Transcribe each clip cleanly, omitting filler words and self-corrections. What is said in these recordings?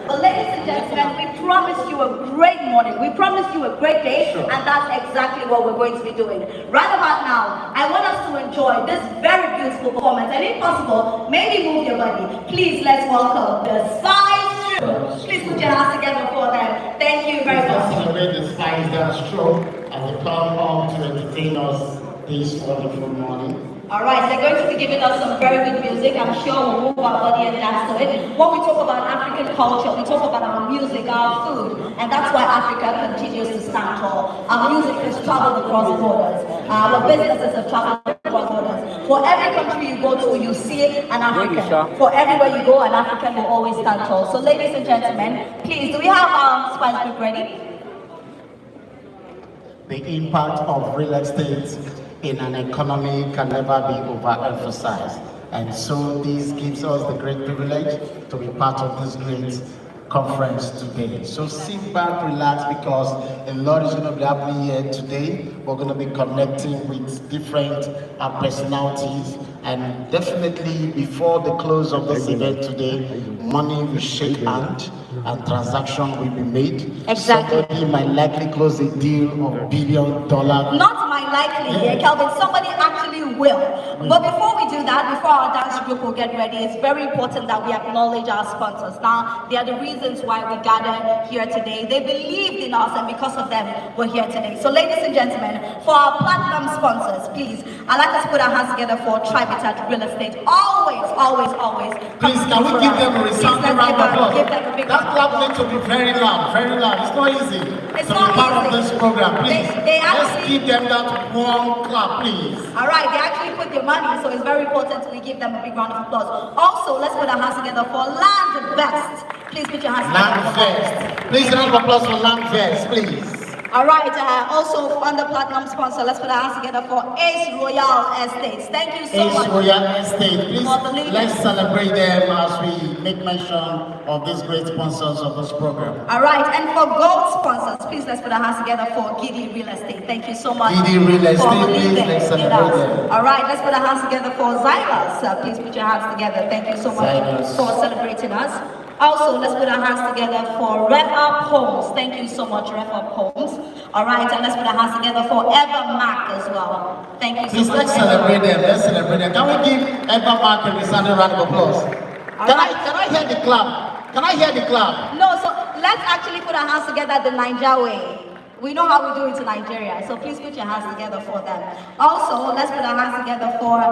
But ladies and gentlemen, we promised you a great morning. We promised you a great day, and that's exactly what we're going to be doing. Right about now, I want us to enjoy this very beautiful performance. And if possible, maybe move your body. Please, let's welcome the Spice Show. Please put your hands together for them. Thank you very much. Let's celebrate the Spice Dance Show as they come on to entertain us this wonderful morning. Alright, they're going to be giving us some very good music. I'm sure we'll move our body and dance to it. When we talk about African culture, we talk about our music, our food, and that's why Africa continues to stand tall. Our music has traveled across borders. Our businesses have traveled across borders. For every country you go to, you see an African. For everywhere you go, an African will always stand tall. So ladies and gentlemen, please, do we have our Spice Group ready? The impact of real estate in an economy can never be overemphasized. And so this gives us the great privilege to be part of this great conference today. So sit back, relax, because a lot is going to be happening here today. We're going to be connecting with different personalities, and definitely before the close of this event today, money will shake hands and transaction will be made. Exactly. Somebody might likely close a deal of $1 billion. Not might likely, Kelvin. Somebody actually will. But before we do that, before our dance group will get ready, it's very important that we acknowledge our sponsors. Now, they are the reasons why we gather here today. They believed in us, and because of them, we're here today. So, ladies and gentlemen, for our platinum sponsors, please, I'd like us to put our hands together for Tribitat Real Estate. Always, always, always. Please, can we give them a resounding round of applause? That clap needs to be very loud, very loud. It's not easy it's to not be part easy. of this program. Please, let's give them that warm clap, please. All right, they actually put their money, so it's very important we give them a big round of applause. Also, let's put our hands together for LandVest. Please put your hands together. LandVest. Please, a round of applause for LandVest, please. All right, also under platinum sponsor, let's put our hands together for Ace Royal Estates. Thank you so much. Ace Royal Estate, please, let's celebrate them as we make mention of these great sponsors of this program. All right, and for gold sponsors, please let's put our hands together for Giddy Real Estate. Thank you so much. Giddy Real Estate, please, let's celebrate them. All right, let's put our hands together for Xylus. Please put your hands together. Thank you so much for celebrating us. Also, let's put our hands together for RefUp Homes. Thank you so much, RefUp Homes. All right, and let's put our hands together for Evermark as well. Thank you so much. Please, let's celebrate them. Let's celebrate them. Can we give Evermark a resounding round of applause? Can I hear the clap? Can I hear the clap? No, so let's actually put our hands together the Niger way. We know how we do it in Nigeria, so please put your hands together for them. Also, let's put our hands together for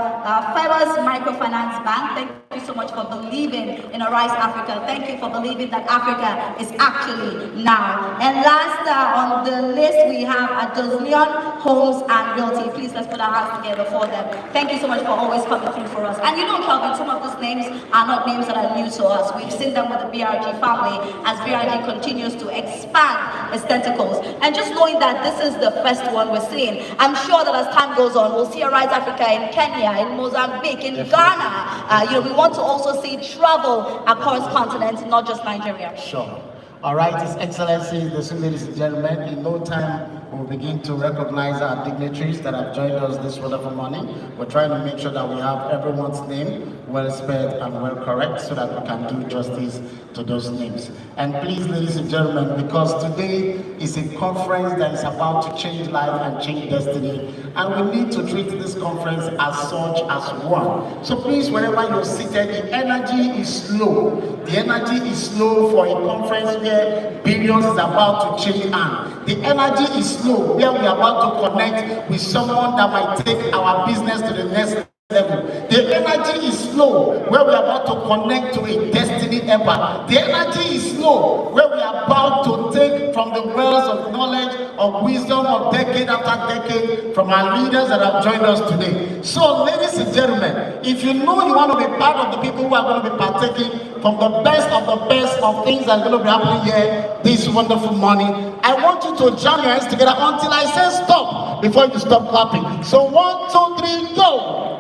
Fibers Microfinance Bank. Thank you so much for believing in Arise Africa. Thank you for believing that Africa is actually now. And last on the list, we have Adosleon Homes and Realty. Please, let's put our hands together for them. Thank you so much for always coming through for us. And you know, Calvin, some of these names are not names that are new to us. We've seen them with the BRG family as BRG continues to expand its tentacles. And just knowing that this is the first one we're seeing, I'm sure that as time goes on, we'll see Arise Africa in Kenya, in Mozambique, in Ghana. We want to also see travel across continents, not just Nigeria. Sure. All right, His Excellencies, ladies and gentlemen, in no time we'll begin to recognize our dignitaries that have joined us this wonderful morning. We're trying to make sure that we have everyone's name well spelled and well correct so that we can do justice to those names. And please, ladies and gentlemen, because today is a conference that is about to change life and change destiny, and we need to treat this conference as such as one. So please, wherever you're seated, the energy is low. The energy is low for a conference where billions is about to change hands. The energy is low where we are about to connect with someone that might take our business to the next level. The energy is low where we are about to connect to a destiny empire. The energy is low where we are about to take from the wells of knowledge, of wisdom, of decade after decade from our leaders that have joined us today. So, ladies and gentlemen, if you know you want to be part of the people who are going to be partaking from the best of things that are going to be happening here this wonderful morning, I want you to jam your hands together until I say stop before you stop clapping. So 1, 2, 3, go!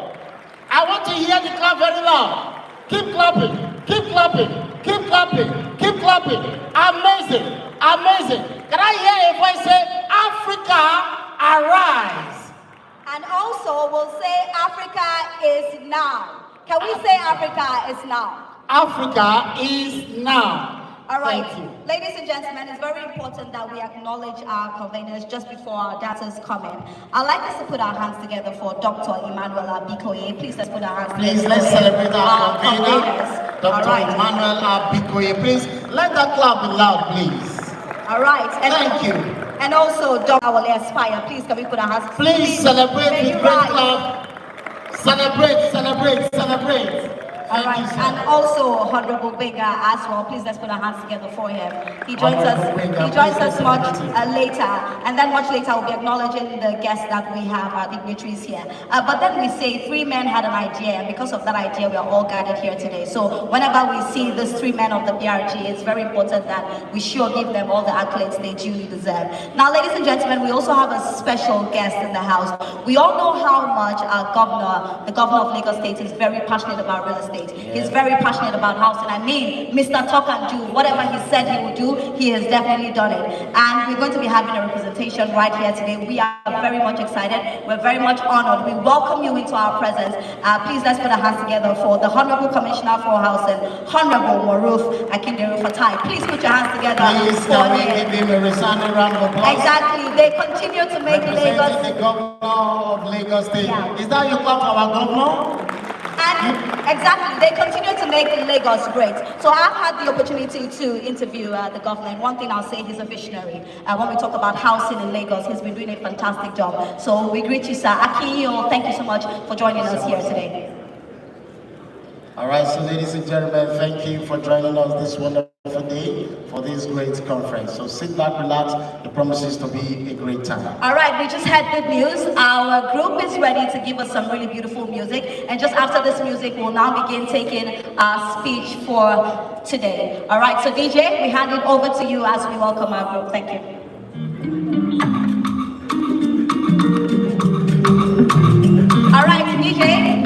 I want to hear the clap very loud. Keep clapping, keep clapping, keep clapping, keep clapping. Amazing, amazing. Can I hear a voice say, Africa, arise? And also we'll say Africa is now. Can we say Africa is now? Africa is now. All right, Thank you. Ladies and gentlemen, it's very important that we acknowledge our conveners just before our dancers come in. I'd like us to put our hands together for Dr. Emmanuel Abikoye. Please let's put our hands together. Please let's celebrate our convener, conveners. Dr. Emmanuel Abikoye. Please let that clap be loud, please. All right. And thank you. And also Dr. Awale Aspire. Please can we put our hands together? Please celebrate with great clap. Celebrate, celebrate, celebrate. All right, and also Honorable Benga as well. Please let's put our hands together for him. He joins us much later, and then much later we'll be acknowledging the guests that we have, our dignitaries here. But then we say 3 men had an idea, and because of that idea, we are all gathered here today. So whenever we see these 3 men of the PRG, it's very important that we sure give them all the accolades they duly deserve. Now, ladies and gentlemen, we also have a special guest in the house. We all know how much our governor, the governor of Lagos State, is very passionate about real estate. He's very passionate about housing. I mean, Mr. Talk and Do, whatever he said he would do, he has definitely done it. And we're going to be having a representation right here today. We are very much excited. We're very much honored. We welcome you into our presence. Please let's put our hands together for the Honorable Commissioner for Housing, Honorable Maruf Akinderu Fatai. Please put your hands together. Please can we give him a resounding round of applause? Exactly. They continue to make Lagos. The governor of Lagos State. Yeah. Is that your clap for our governor? And exactly, they continue to make Lagos great. So I've had the opportunity to interview the governor, and one thing I'll say, he's a visionary. When we talk about housing in Lagos, he's been doing a fantastic job. So we greet you, sir. Akinyo, thank you so much for joining us here today. All right, so ladies and gentlemen, thank you for joining us this wonderful day for this great conference. So sit back, relax. It promises to be a great time. All right, we just had good news. Our group is ready to give us some really beautiful music. And just after this music, we'll now begin taking our speech for today. All right, so DJ, we hand it over to you as we welcome our group. Thank you. All right, DJ,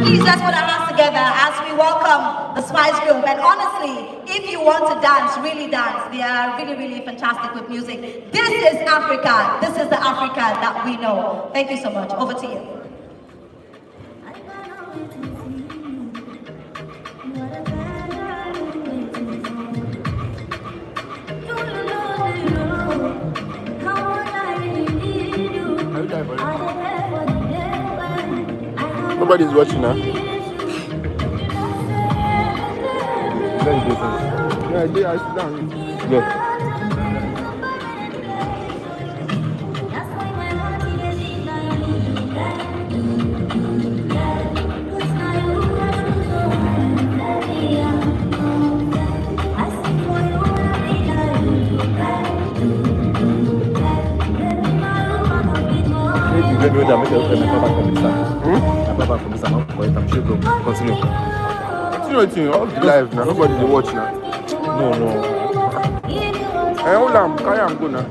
please let's put our hands together as we welcome the Spice Group. And honestly, if you want to dance, really dance, they are really, really fantastic with music. This is Africa. This is the Africa that we know. Thank you so much. Over to you. Nobody's watching now. Yeah, I sit down. Yeah. Continue. All the live now. Nobody will watch now. No. Hey, hold on. Carry on, go now.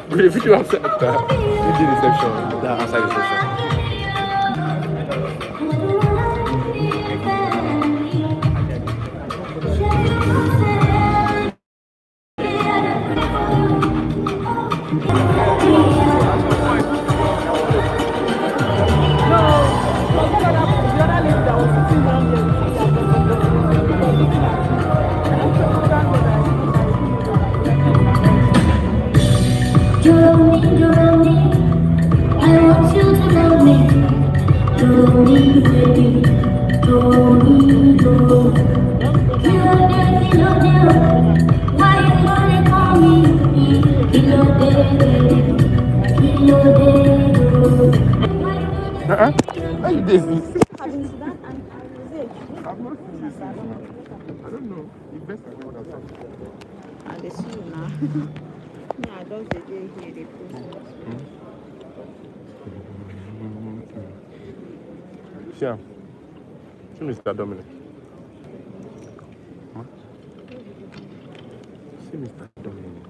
But the video outside after you did reception. Yeah, outside reception. You love me, I want you to love me. You love me, baby. You love me, you love me. Why you gonna call me? How you did this? I've been to that and I've not seen this since now. I don't know. The best I would have done. they see you now. Yeah, I just the day here they post. Sure. See Mr. Dominic. Huh? See Mr. Dominic.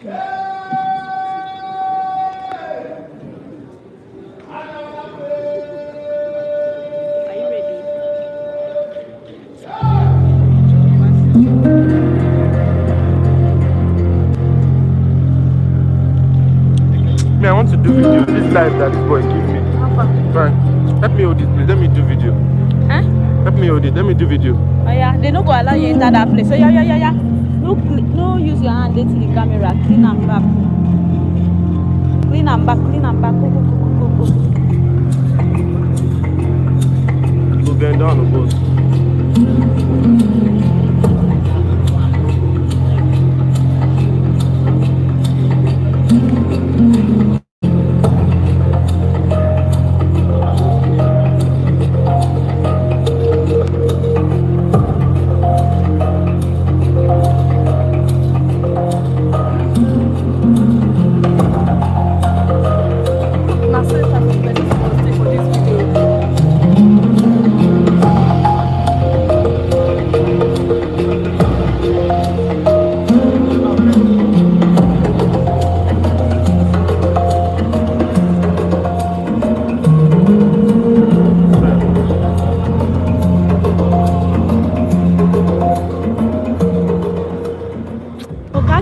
Are you ready? Me, I want to do video. This life that this boy give me. Fine. Help me hold it, please. Let me do video. Huh? Help me hold it. Let me do video. Oh yeah, they no go allow you enter that place. So yeah. No use your hand into the camera. Clean and back. Clean and back. Go. Go bend down the boat.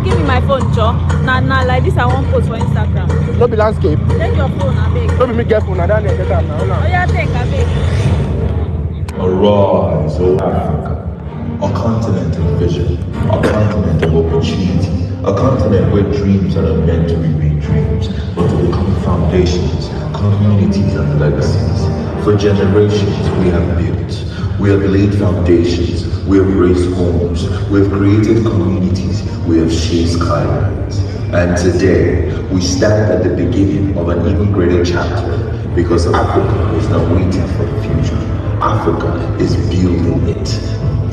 Give me my phone, Joe. Nah, like this I won't post for Instagram. No be landscape. Take your phone, I beg. No be me get phone. I don't get that now. Oh yeah, take, I beg. Arise, O Africa, a continent of vision, a continent of opportunity, a continent where dreams are not meant to remain dreams, but to become foundations, communities, and legacies. For generations we have built, we have laid foundations, we have raised homes, we have created communities, we have shaped skylines. And today, we stand at the beginning of an even greater chapter, because Africa is not waiting for the future. Africa is building it.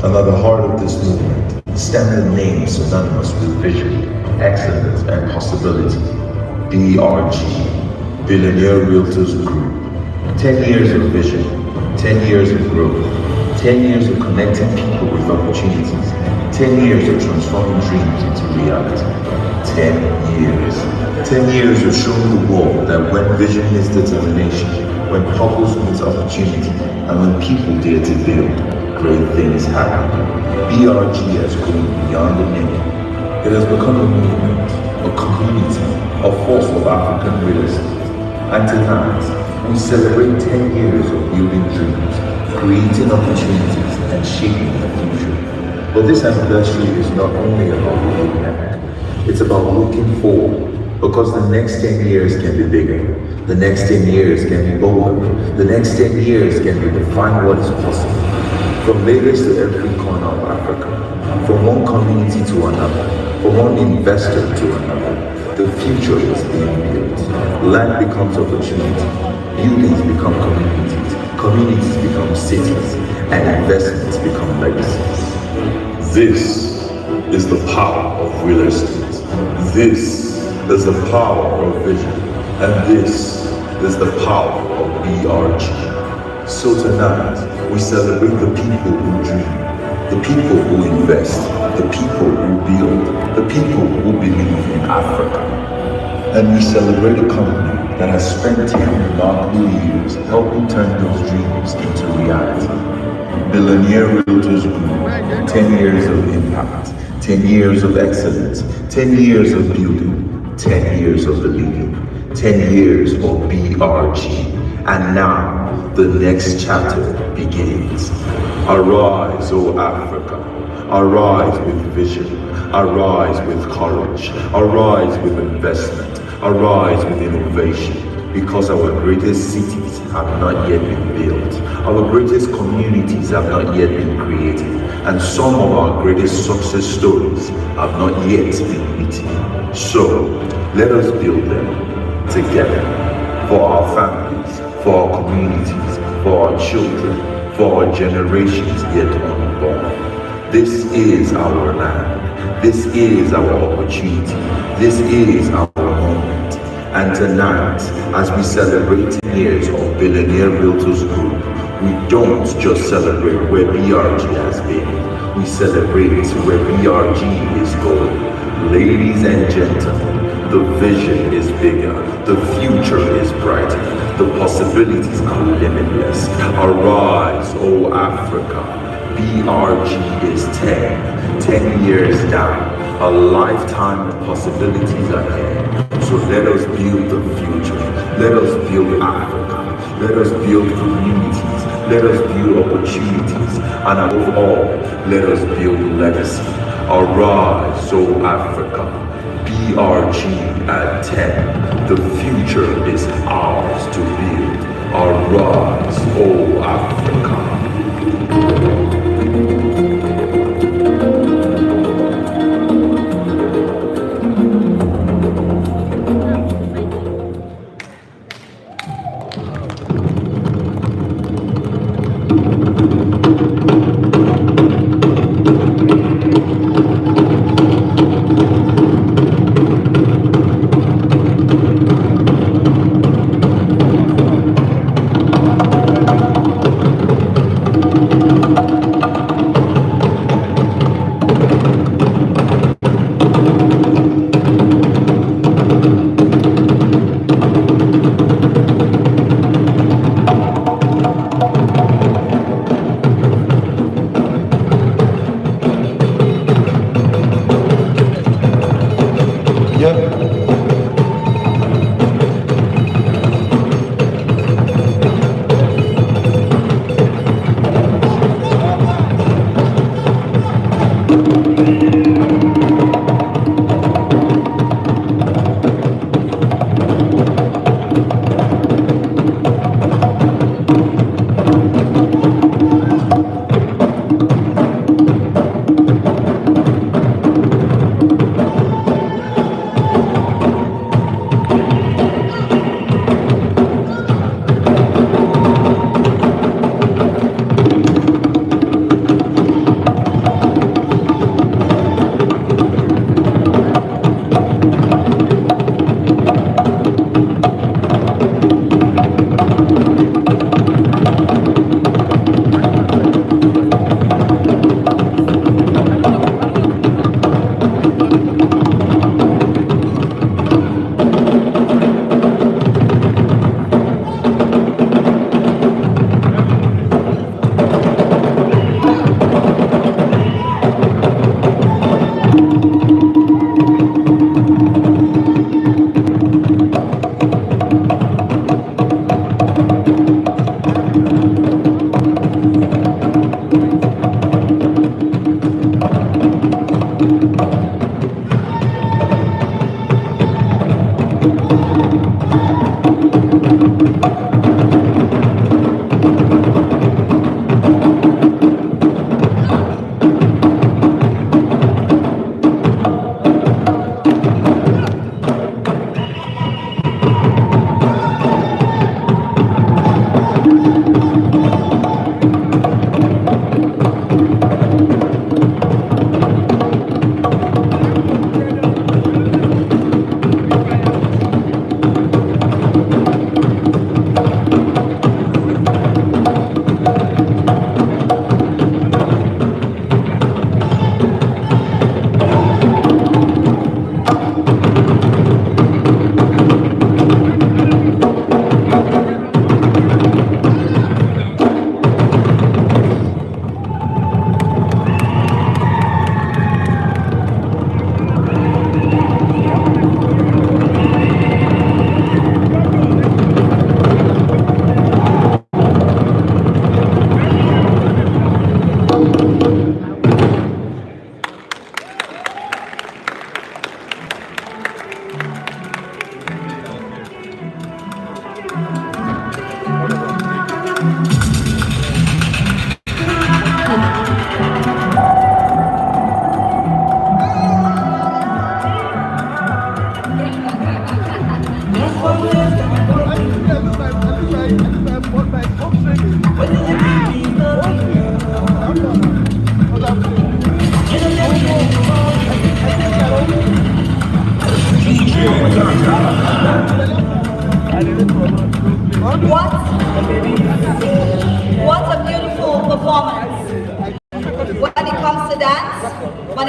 And at the heart of this movement stand the names synonymous with vision, excellence, and possibility. BRG, Billionaire Realtors Group. 10 years of vision, 10 years of growth, 10 years of connecting people with opportunities, 10 years of transforming dreams into reality. 10 years. 10 years of showing the world that when vision meets determination, when purpose meets opportunity, and when people dare to build, great things happen. BRG has grown beyond the name. It has become a movement, a community, a force of African real estate. And tonight, we celebrate 10 years of building dreams, creating opportunities, and shaping the future. But this anniversary is not only about looking back, it's about looking forward, because the next 10 years can be bigger. The next 10 years can be bolder. The next 10 years can redefine what is possible. From Lagos to every corner of Africa, from one community to another, from one investor to another, the future is being built. Land becomes opportunity, buildings become communities, communities become cities, and investments become legacies. This is the power of real estate. This is the power of vision. And this is the power of BRG. So tonight, we celebrate the people who dream, the people who invest, the people who build, the people who believe in Africa. And we celebrate a company that has spent 10 remarkable years helping turn those dreams into reality. Billionaire Realtors Group, 10 years of impact, 10 years of excellence, 10 years of building, 10 years of believing, 10 years of BRG. And now the next chapter begins. Arise, O Africa. Arise with vision. Arise with courage. Arise with investment. Arise with innovation. Because our greatest cities have not yet been built. Our greatest communities have not yet been created. And some of our greatest success stories have not yet been written. So, let us build them together. For our families, for our communities, for our children, for our generations yet unborn. This is our land. This is our opportunity. This is our moment. And tonight, as we celebrate 10 years of Billionaire Realtors Group, we don't just celebrate where BRG has been. We celebrate where BRG is going. Ladies and gentlemen, the vision is bigger. The future is brighter. The possibilities are limitless. Arise, O Africa. BRG is 10 years down. A lifetime of possibilities ahead. So let us build the future. Let us build Africa. Let us build communities. Let us build opportunities. And above all, let us build legacy. Arise, O Africa. BRG at 10. The future is ours to build. Arise, O Africa.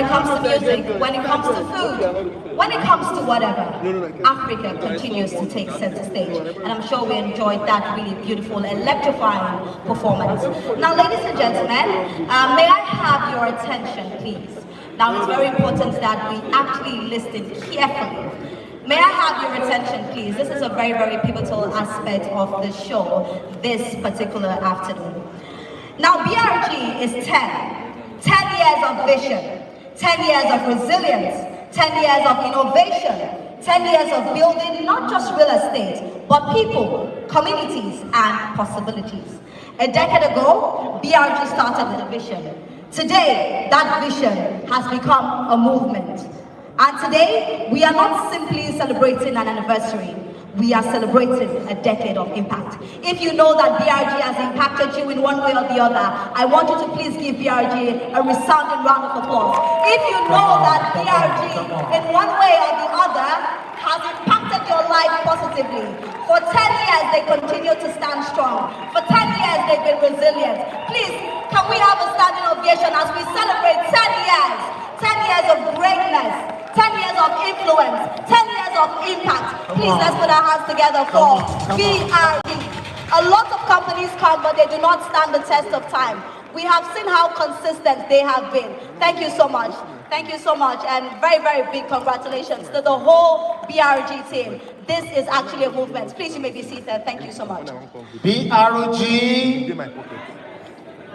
it comes to music, when it comes to food, when it comes to whatever, Africa continues to take center stage. And I'm sure we enjoyed that really beautiful, electrifying performance. Now, ladies and gentlemen, may I have your attention, please? Now, it's very important that we actually listen carefully. May I have your attention, please? This is a very, very pivotal aspect of the show this particular afternoon. Now, BRG is 10 years of vision, 10 years of resilience, 10 years of innovation, 10 years of building not just real estate, but people, communities, and possibilities. A decade ago, BRG started with a vision. Today, that vision has become a movement. And today, we are not simply celebrating an anniversary. We are celebrating a decade of impact. If you know that BRG has impacted you in one way or the other, I want you to please give BRG a resounding round of applause. If you know that BRG in one way or the other has impacted your life positively, for 10 years they continue to stand strong. For 10 years they've been resilient. Please, can we have a standing ovation as we celebrate 10 years? 10 years of greatness, 10 years of influence, 10 years of impact. Please, let's put our hands together for BRG. A lot of companies come, but they do not stand the test of time. We have seen how consistent they have been. Thank you so much. Thank you so much, and very, very big congratulations to the whole BRG team. This is actually a movement. Please, you may be seated. Thank you so much. BRG.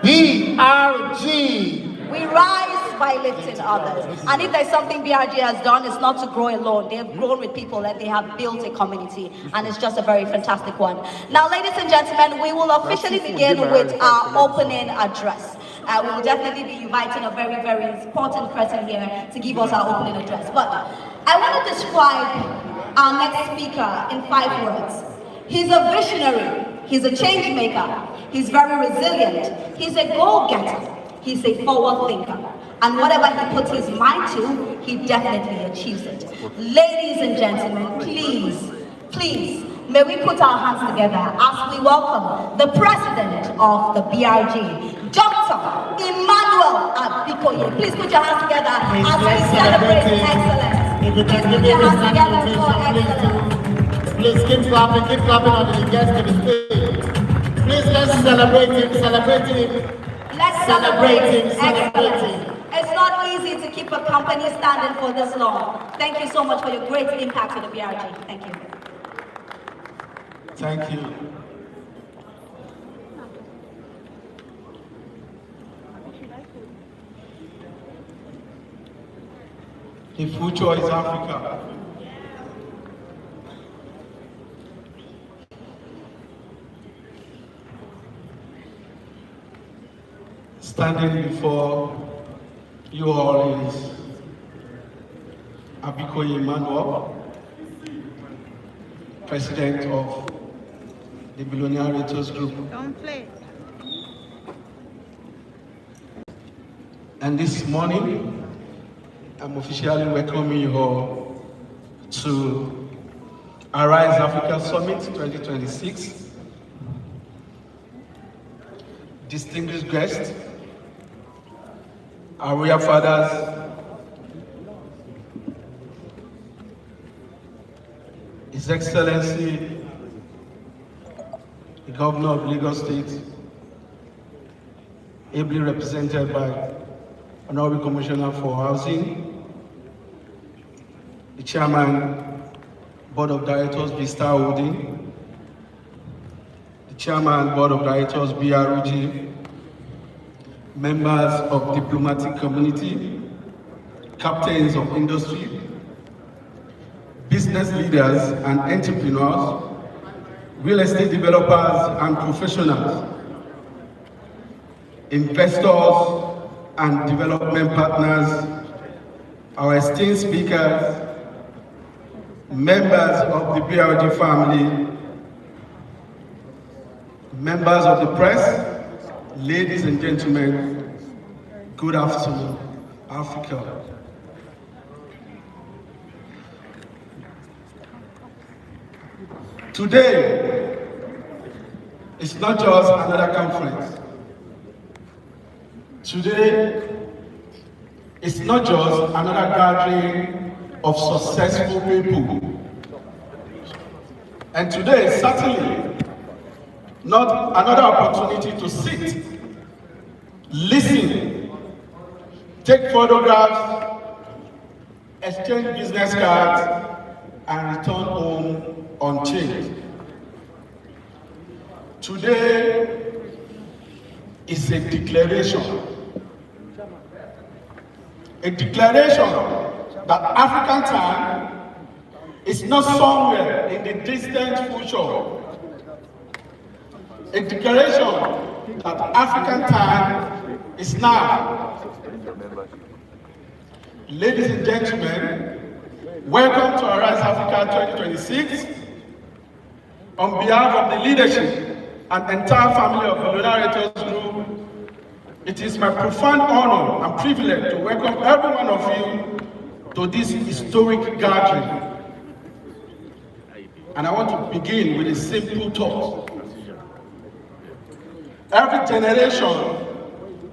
BRG. We rise by lifting others. And if there's something BRG has done, it's not to grow alone. They have grown with people and they have built a community. And it's just a very fantastic one. Now, ladies and gentlemen, we will officially begin with our opening address. We will definitely be inviting a very, very important person here to give us our opening address. But I want to describe our next speaker in 5 words. He's a visionary. He's a change maker. He's very resilient. He's a goal-getter. He's a forward thinker. And whatever he puts his mind to, he definitely achieves it. Ladies and gentlemen, please, may we put our hands together as we welcome the president of the BRG, Dr. Emmanuel Abikoye. Please put your hands together as we celebrate excellence. Please put your hands together for excellence. Please keep clapping on the guests to the stage. Please, let's celebrate him. Let's celebrate excellence. It's not easy to keep a company standing for this long. Thank you so much for your great impact to the BRG. Thank you. Thank you. The future is Africa. Standing before you all is Abikoye Emmanuel, President of the Billionaire Realtors Group. Don't play. And this morning, I'm officially welcoming you all to Arise Africa Summit 2026. Distinguished guests, our royal fathers, His Excellency, the Governor of Lagos State, ably represented by Honorable Commissioner for Housing, the Chairman, Board of Directors, Vista Holding, the Chairman, Board of Directors, BRG, members of diplomatic community, captains of industry, business leaders and entrepreneurs, real estate developers and professionals, investors and development partners, our esteemed speakers, members of the BRG family, members of the press, ladies and gentlemen, good afternoon, Africa. Today, it's not just another conference. Today It's not just another gathering of successful people. And today is certainly not another opportunity to sit, listen, take photographs, exchange business cards, and return home unchanged. Today is a declaration that African time is not somewhere in the distant future. A declaration that African time is now. Ladies and gentlemen, welcome to Arise Africa 2026. On behalf of the leadership and entire family of the Lunarators Group, it is my profound honor and privilege to welcome every one of you to this historic gathering. And I want to begin with a simple thought. Every generation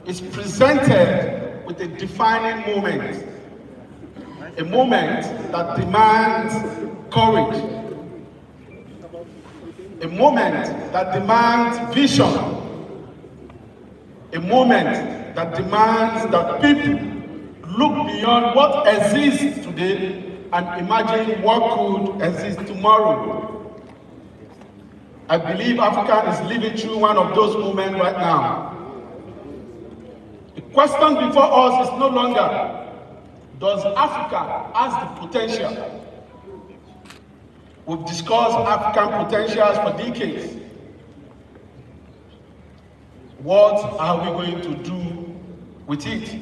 is presented with a defining moment, a moment that demands courage, a moment that demands vision, a moment that demands that people look beyond what exists today and imagine what could exist tomorrow. I believe Africa is living through one of those moments right now. The question before us is no longer, does Africa have the potential? We've discussed African potentials for decades. What are we going to do with it?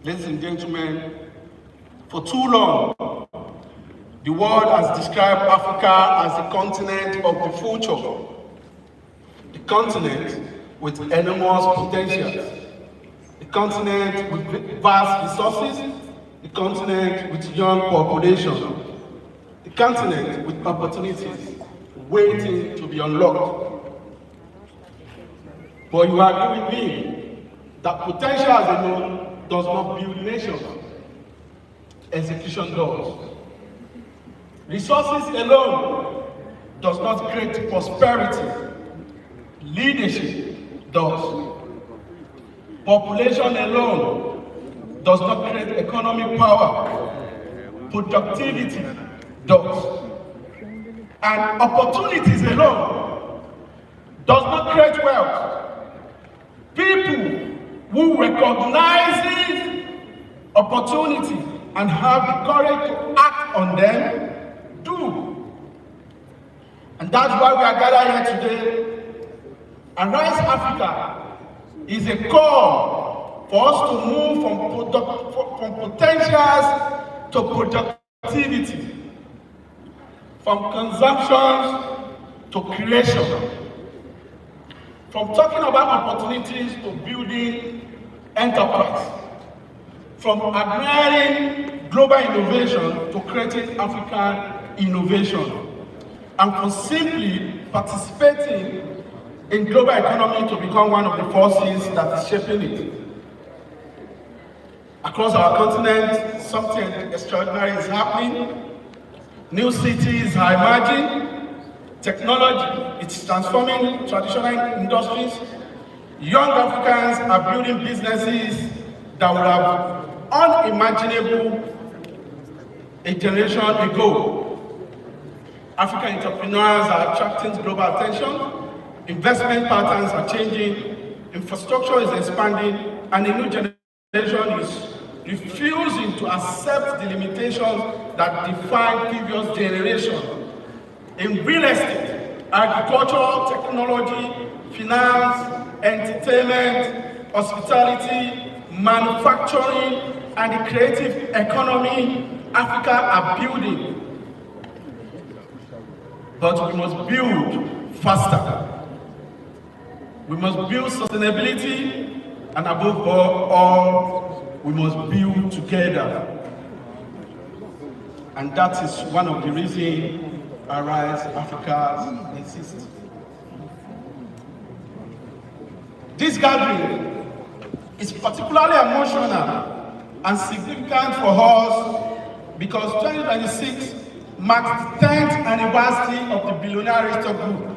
Ladies and gentlemen, for too long, the world has described Africa as the continent of the future, the continent with enormous potentials, the continent with vast resources, the continent with young population, the continent with opportunities waiting to be unlocked. But you agree with me that potential alone does not build nations. Execution does. Resources alone does not create prosperity. Leadership does. Population alone does not create economic power. Productivity does. And opportunities alone does not create wealth. People who recognizes opportunity and have the courage to act on them do. And that's why we are gathered here today. Arise Africa is a call for us to move from potentials to productivity, from consumption to creation, from talking about opportunities to building enterprise, from admiring global innovation to creating African innovation, and from simply participating in global economy to become one of the forces that is shaping it. Across our continent, something extraordinary is happening. New cities are emerging. Technology, it's transforming traditional industries. Young Africans are building businesses that would have unimaginable a generation ago. African entrepreneurs are attracting global attention. Investment patterns are changing. Infrastructure is expanding, and a new generation is refusing to accept the limitations that define previous generations. In real estate, agriculture, technology, finance, entertainment, hospitality, manufacturing, and the creative economy, Africa are building. But we must build faster. We must build sustainability, and above all, we must build together. And that is one of the reasons Arise Africa exists. This gathering is particularly emotional and significant for us because 2026 marks the 10th anniversary of the Billionaire Aristo Group.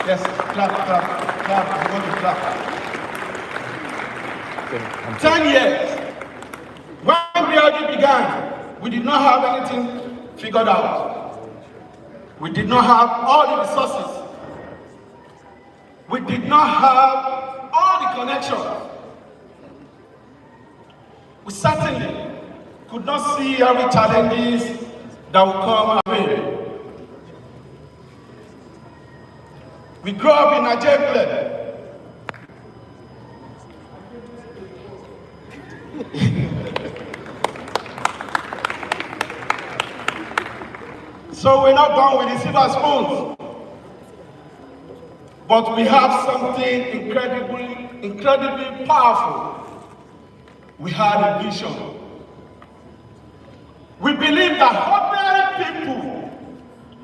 Yes, clap, clap, clap, you want to clap. 10 years. When BRG began, we did not have anything figured out. We did not have all the resources. We did not have all the connections. We certainly could not see every challenges that would come our way. We grew up in Nigeria. So we're not born with the silver spoons. But we have something incredibly powerful. We had a vision. We believe that ordinary people,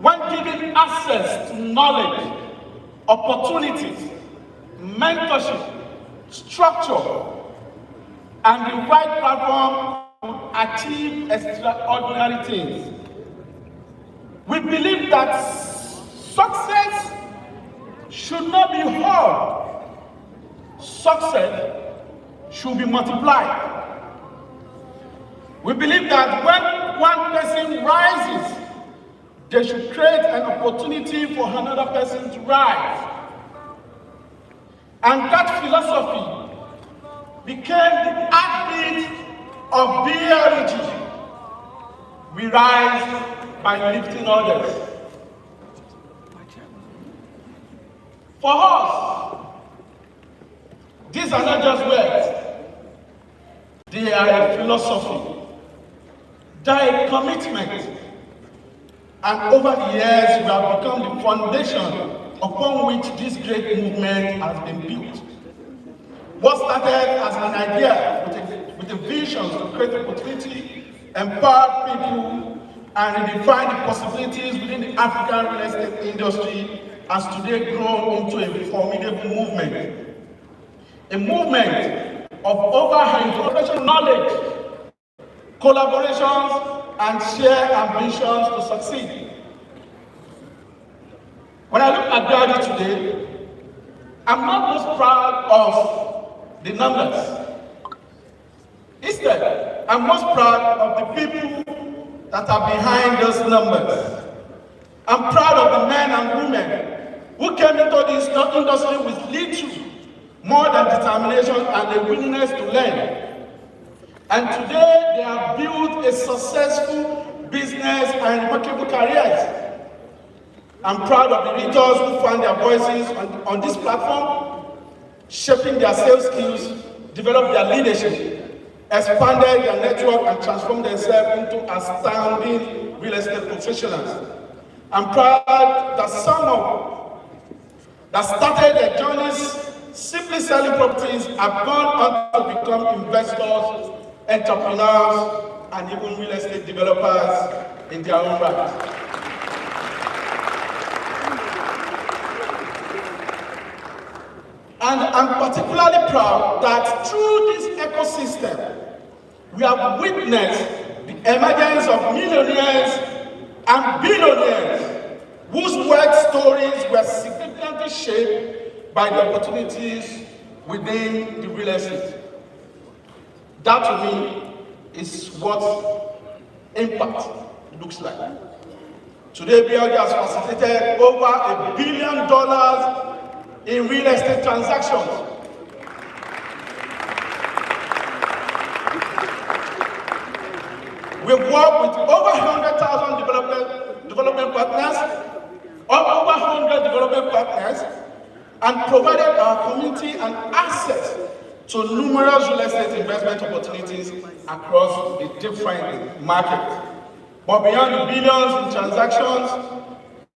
when given access to knowledge, opportunities, mentorship, structure, and the right platform, will achieve extraordinary things. We believe that success should not be hard. Success should be multiplied. We believe that when one person rises, they should create an opportunity for another person to rise. And that philosophy became the heartbeat of BRG. We rise by lifting others. For us, these are not just words. They are a philosophy. They are a commitment. And over the years, we have become the foundation upon which this great movement has been built. What started as an idea with a vision to create opportunity, empower people, and redefine the possibilities within the African real estate industry has today grown into a formidable movement. A movement of over-integration knowledge, collaborations, and shared ambitions to succeed. When I look at BRG today, I'm not most proud of the numbers. Instead, I'm most proud of the people that are behind those numbers. I'm proud of the men and women who came into this industry with little more than determination and a willingness to learn. And today, they have built a successful business and remarkable careers. I'm proud of the leaders who found their voices on this platform, shaping their sales skills, developed their leadership, expanded their network, and transformed themselves into astounding real estate professionals. I'm proud that some that started their journeys simply selling properties have gone on to become investors, entrepreneurs, and even real estate developers in their own right. And I'm particularly proud that through this ecosystem, we have witnessed the emergence of millionaires and billionaires whose wealth stories were significantly shaped by the opportunities within the real estate. That to me is what impact looks like. Today, BRG has facilitated over $1 billion in real estate transactions. We've worked with over 100,000 development partners, over 100 development partners, and provided our community an access to numerous real estate investment opportunities across the different markets. But beyond the billions in transactions,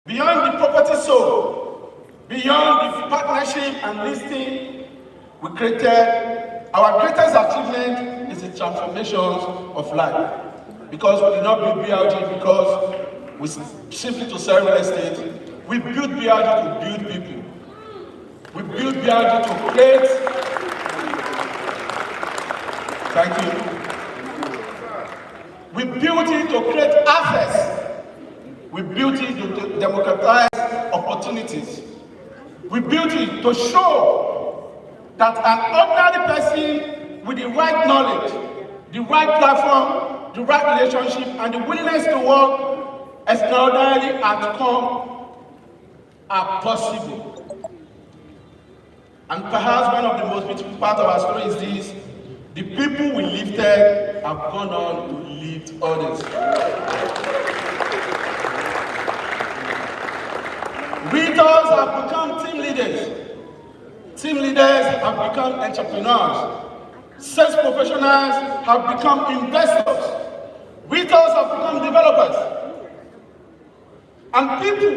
beyond the property sold, beyond the partnership and listing, we created, our greatest achievement is the transformation of life. Because we did not build BRG because we simply to sell real estate. We built BRG to build people. We built BRG to create Thank you. We built it to create access. We built it to democratize opportunities. We built it to show that an ordinary person with the right knowledge, the right platform, the right relationship, and the willingness to work extraordinary outcomes are possible. And perhaps one of the most beautiful parts of our story is this: the people we lifted have gone on to lift others. Leaders have become team leaders. Team leaders have become entrepreneurs. Sales professionals have become investors. Retailers have become developers. And people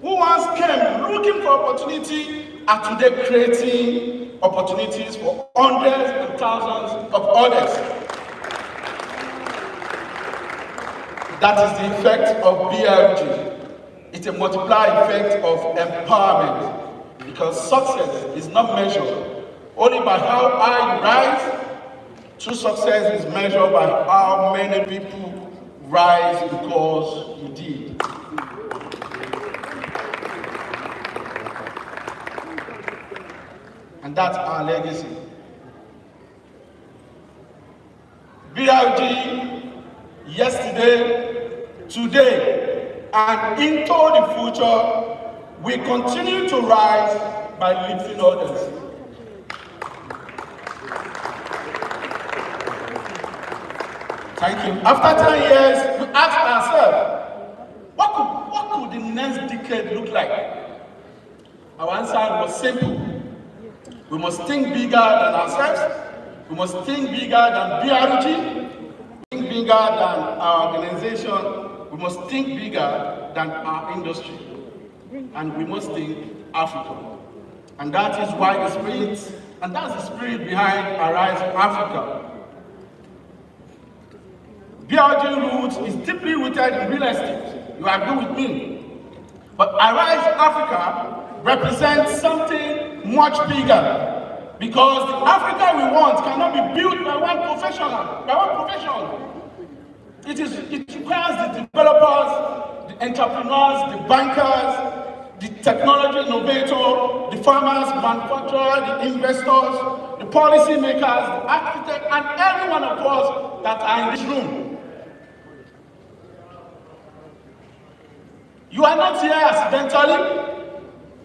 who once came looking for opportunity are today creating opportunities for hundreds and thousands of others. That is the effect of BLG. It's a multiplier effect of empowerment, because success is not measured only by how high you rise. True success is measured by how many people rise because you did. And that's our legacy. BLG, yesterday, today, and into the future, we continue to rise by lifting others. Thank you. After 10 years, we asked ourselves, what could the next decade look like? Our answer was simple. We must think bigger than ourselves. We must think bigger than BRG. Think bigger than our organization. We must think bigger than our industry. And we must think Africa. And that is why the spirit, and that's the spirit behind Arise Africa. BRG roots is deeply rooted in real estate. You agree with me? But Arise Africa represents something much bigger, because the Africa we want cannot be built by one profession. It requires the developers, the entrepreneurs, the bankers, the technology innovator, the farmers, manufacturers, the investors, the policy makers, the architects, and every one of us that are in this room. You are not here accidentally.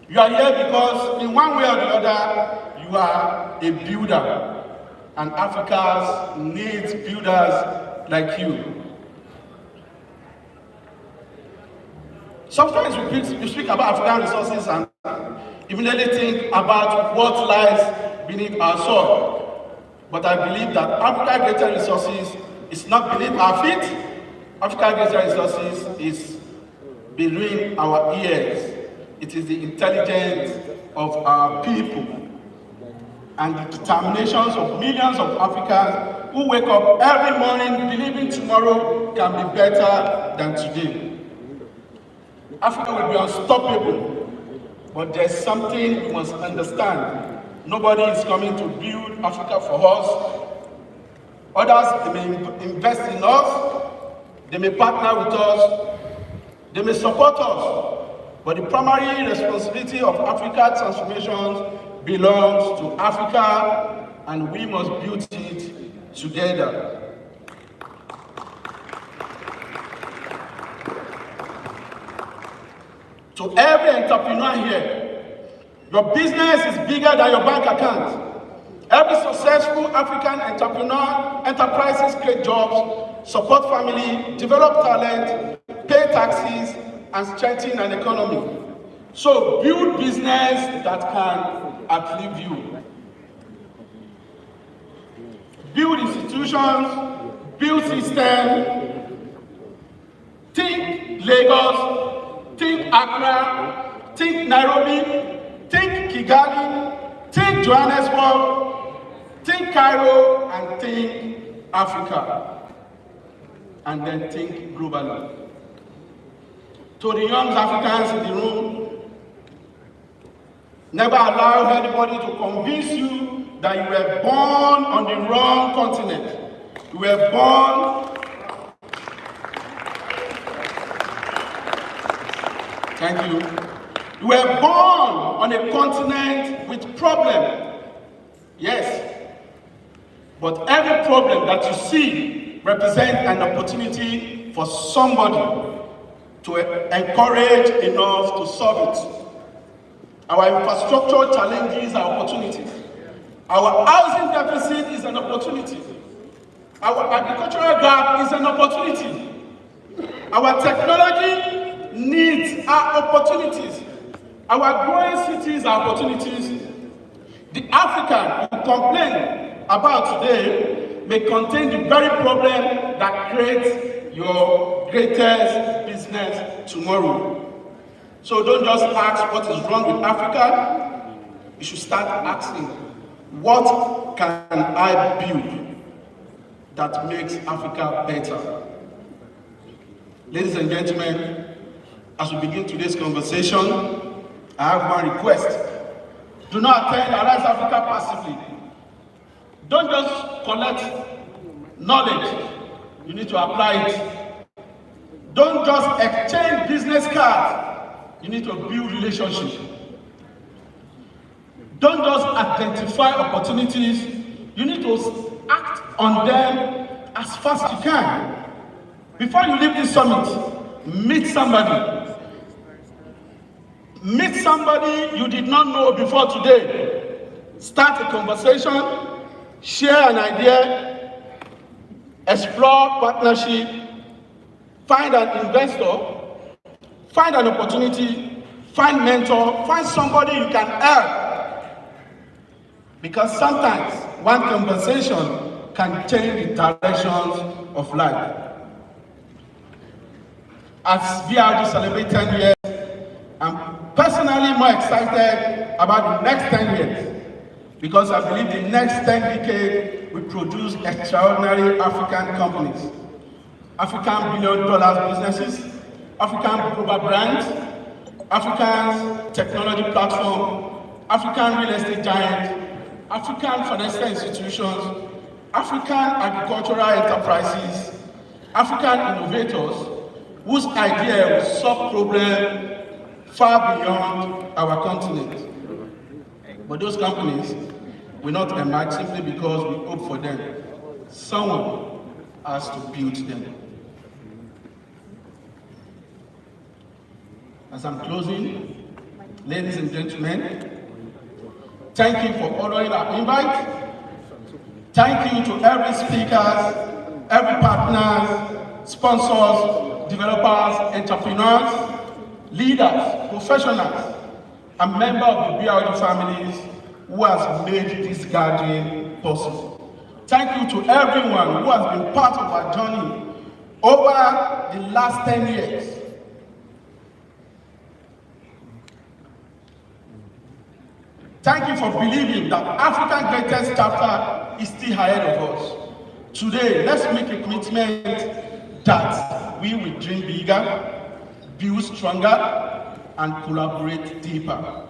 You are here because in one way or the other, you are a builder. And Africa needs builders like you. Sometimes we speak about African resources and immediately think about what lies beneath our soil. But I believe that Africa's greater resources is not beneath our feet. Africa's greater resources is between our ears. It is the intelligence of our people and the determinations of millions of Africans who wake up every morning believing tomorrow can be better than today. Africa will be unstoppable, but there's something we must understand. Nobody is coming to build Africa for us. Others, they may invest in us, they may partner with us, they may support us, but the primary responsibility of Africa transformation belongs to Africa, and we must build it together. To every entrepreneur here, your business is bigger than your bank account. Every successful African enterprises create jobs, support family, develop talent, pay taxes, and strengthen an economy. So build business that can outlive you. Build institutions, build systems. Think Lagos, think Accra, think Nairobi, think Kigali, think Johannesburg, think Cairo, and think Africa. And then think globally. To the young Africans in the room, never allow anybody to convince you that you were born on the wrong continent. You were born. Thank you. You were born on a continent with problem. Yes. But every problem that you see represents an opportunity for somebody to encourage enough to solve it. Our infrastructure challenges are opportunities. Our housing deficit is an opportunity. Our agricultural gap is an opportunity. Our technology needs are opportunities. Our growing cities are opportunities. The African you complain about today may contain the very problem that creates your greatest business tomorrow. So don't just ask what is wrong with Africa. You should start asking, what can I build that makes Africa better? Ladies and gentlemen, as we begin today's conversation, I have one request. Do not attend Arise Africa passively. Don't just collect knowledge. You need to apply it. Don't just exchange business cards. You need to build relationships. Don't just identify opportunities. You need to act on them as fast as you can. Before you leave this summit, meet somebody. Meet somebody you did not know before today. Start a conversation, share an idea, explore partnership, find an investor, find an opportunity, find mentor, find somebody you can help. Because sometimes one conversation can change the directions of life. As BRG celebrates 10 years, I'm personally more excited about the next 10 years because I believe the next 10 decades will produce extraordinary African companies, African billion-dollar businesses, African global brands, African technology platform, African real estate giants, African financial institutions, African agricultural enterprises, African innovators whose idea will solve problems far beyond our continent. But those companies will not emerge simply because we hope for them. Someone has to build them. As I'm closing, ladies and gentlemen, thank you for honoring our invite. Thank you to every speaker, every partner, sponsors, developers, entrepreneurs, leaders, professionals, and members of the BRG families who has made this gathering possible. Thank you to everyone who has been part of our journey over the last 10 years. Thank you for believing that Africa's greatest chapter is still ahead of us. Today, let's make a commitment that we will dream bigger, build stronger, and collaborate deeper.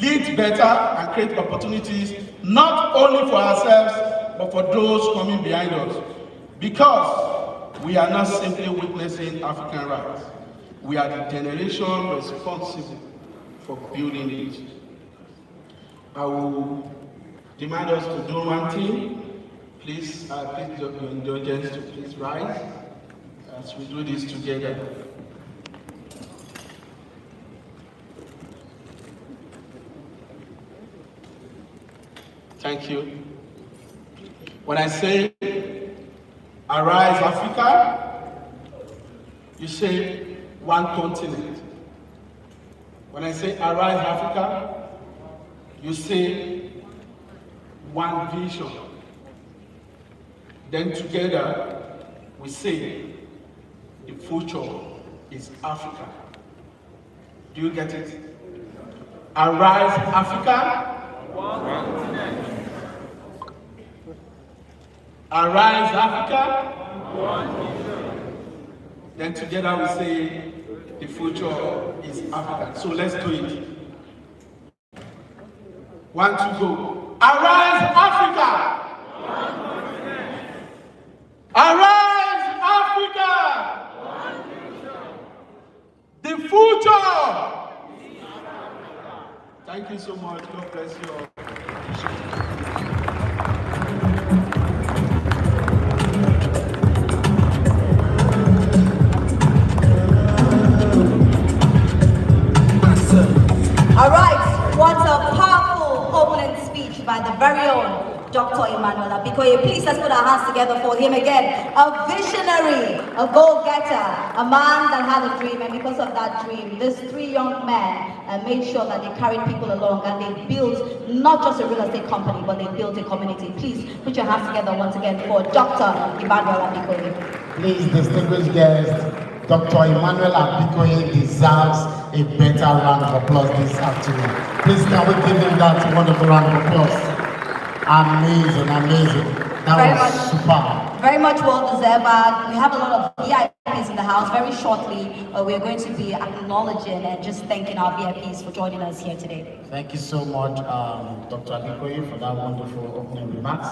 Lead better and create opportunities not only for ourselves, but for those coming behind us. Because we are not simply witnessing African rights. We are the generation responsible for building it. I will demand us to do one thing. Please, please your indulgence to please rise as we do this together. Thank you. When I say Arise Africa, you say one continent. When I say Arise Africa, you say one vision. Then together we say the future is Africa. Do you get it? Arise Africa. One continent. Arise Africa. One vision. Then together we say the future is Africa. So let's do it. 1, 2, go. Arise, Africa! Arise, Africa! The future! Thank you so much. God bless you all. All right, what a powerful opening speech by the very own Dr. Emmanuel Abikoye. Please let's put our hands together for him again. A visionary, a goal-getter, a man that had a dream, and because of that dream, these three young men made sure that they carried people along and they built not just a real estate company, but they built a community. Please put your hands together once again for Dr. Emmanuel Abikoye. Please, distinguished guests, Dr. Emmanuel Abikoye deserves a better round of applause this afternoon. Please, can we give him that wonderful round of applause? Amazing, amazing. That was superb. Very much well deserved. We have a lot of VIPs in the house. Very shortly, we are going to be acknowledging and just thanking our VIPs for joining us here today. Thank you so much, Dr. Abikoye, for that wonderful opening remarks.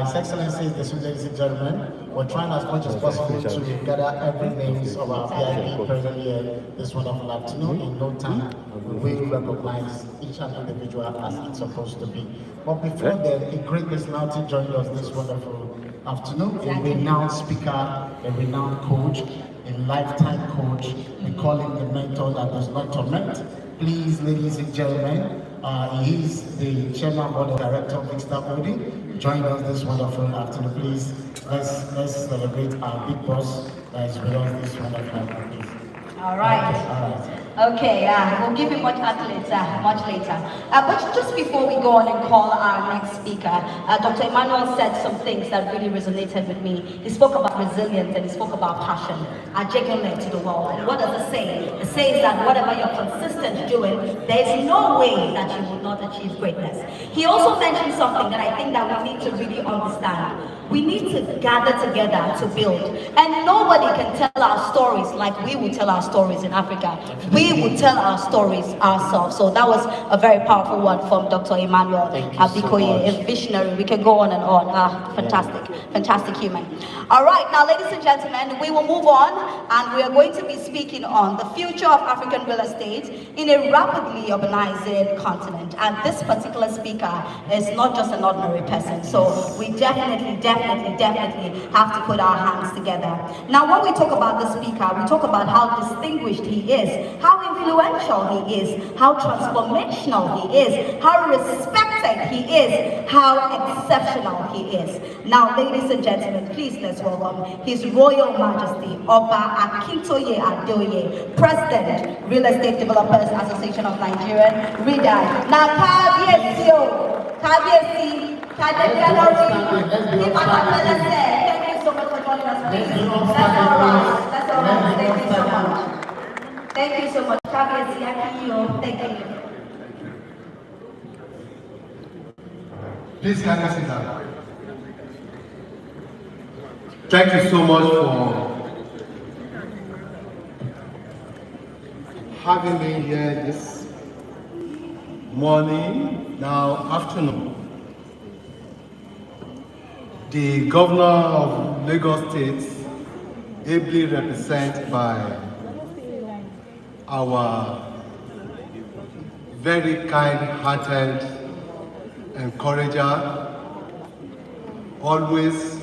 His Excellencies, ladies and gentlemen, we're trying as much as possible to gather every names of our VIP present here this wonderful afternoon. In no time, we will recognize each and individual as it's supposed to be. But before then, a great personality joined us this wonderful afternoon. A renowned speaker, a renowned coach, a lifetime coach. We call him the mentor that does not torment. Please, ladies and gentlemen, he is the chairman board of director of Vista Holding. Join us this wonderful afternoon. Please, let's celebrate our big boss that is with us this wonderful afternoon. All right. Okay, we'll give him much accolades much later. But just before we go on and call our next speaker, Dr. Emmanuel said some things that really resonated with me. He spoke about resilience and he spoke about passion. To the world. And what does it say? It says that whatever you're consistent doing, there's no way that you will not achieve greatness. He also mentioned something that I think that we need to really understand. We need to gather together to build. And nobody can tell our stories like we will tell our stories in Africa. We will tell our stories ourselves. So that was a very powerful one from Dr. Emmanuel Abikoye, a visionary. We can go on and on. Fantastic human. All right, now ladies and gentlemen, we will move on and we are going to be speaking on the future of African real estate in a rapidly urbanizing continent. And this particular speaker is not just an ordinary person. So we definitely have to put our hands together. Now, when we talk about the speaker, we talk about how distinguished he is, how influential he is, how transformational he is, how respected he is, how exceptional he is. Now, ladies and gentlemen, please let's welcome His Royal Majesty Oba Akintoye Adeoye, President, Real Estate Developers Association of Nigeria, REDA. Now, thank you so much for joining us. Please, that's all right. That's all right. Thank you so much. Thank you so much. Thank you. Please, can you sit down? Thank you so much for having me here this morning, now afternoon. The Governor of Lagos State, ably represented by our very kind-hearted encourager, always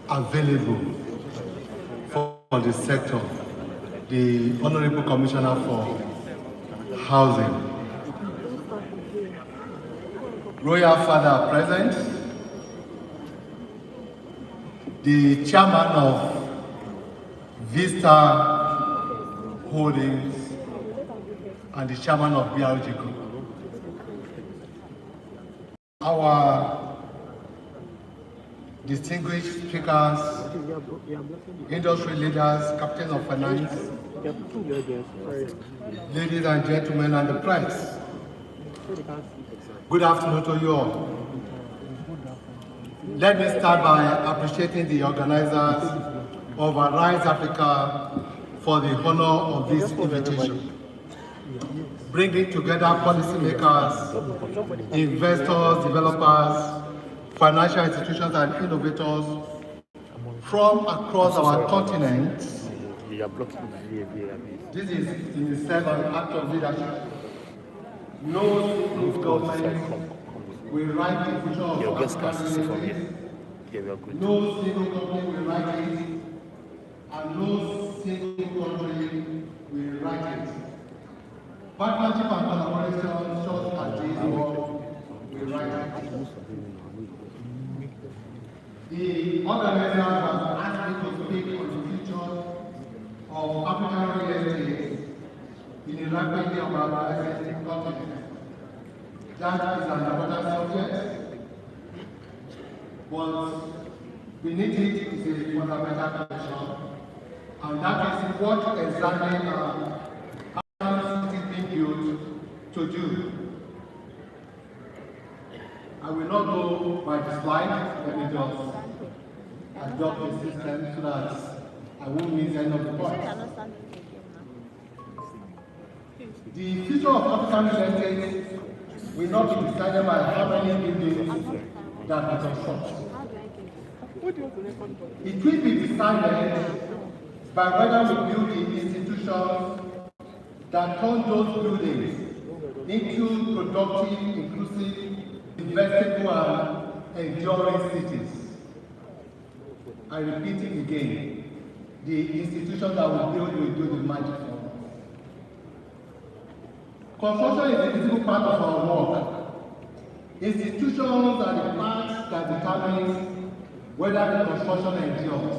available for the sector, the Honorable Commissioner for Housing. Royal Father present, the chairman of Vista Holdings and the chairman of BRG Group. Our distinguished speakers, industry leaders, captains of finance, ladies and gentlemen, and the press. Good afternoon to you all. Let me start by appreciating the organizers of Arise Africa for the honor of this invitation. bringing together policymakers, investors, developers, financial institutions, and innovators from across our continent. This is in itself an act of leadership. No single government will write the future of African relations. No single company will write it, and no single country will write it. Partnership and collaboration shows that this world will write it. The organizer has asked me to speak on the future of African real estate in a rapidly urbanizing continent. That is an important subject, but beneath it is a fundamental question, and that is what exactly African cities being built to do. I will not go by the slide. Let me just adopt the system so that I won't miss any of the points. The future of African real estate will not be decided by how many buildings that we construct. It will be decided by whether we build the institutions that turn those buildings into productive, inclusive, investable, and enduring cities. I repeat it again. The institutions that we build will do the magic for us. Construction is a visible part of our work. Institutions are the parts that determine whether the construction endures.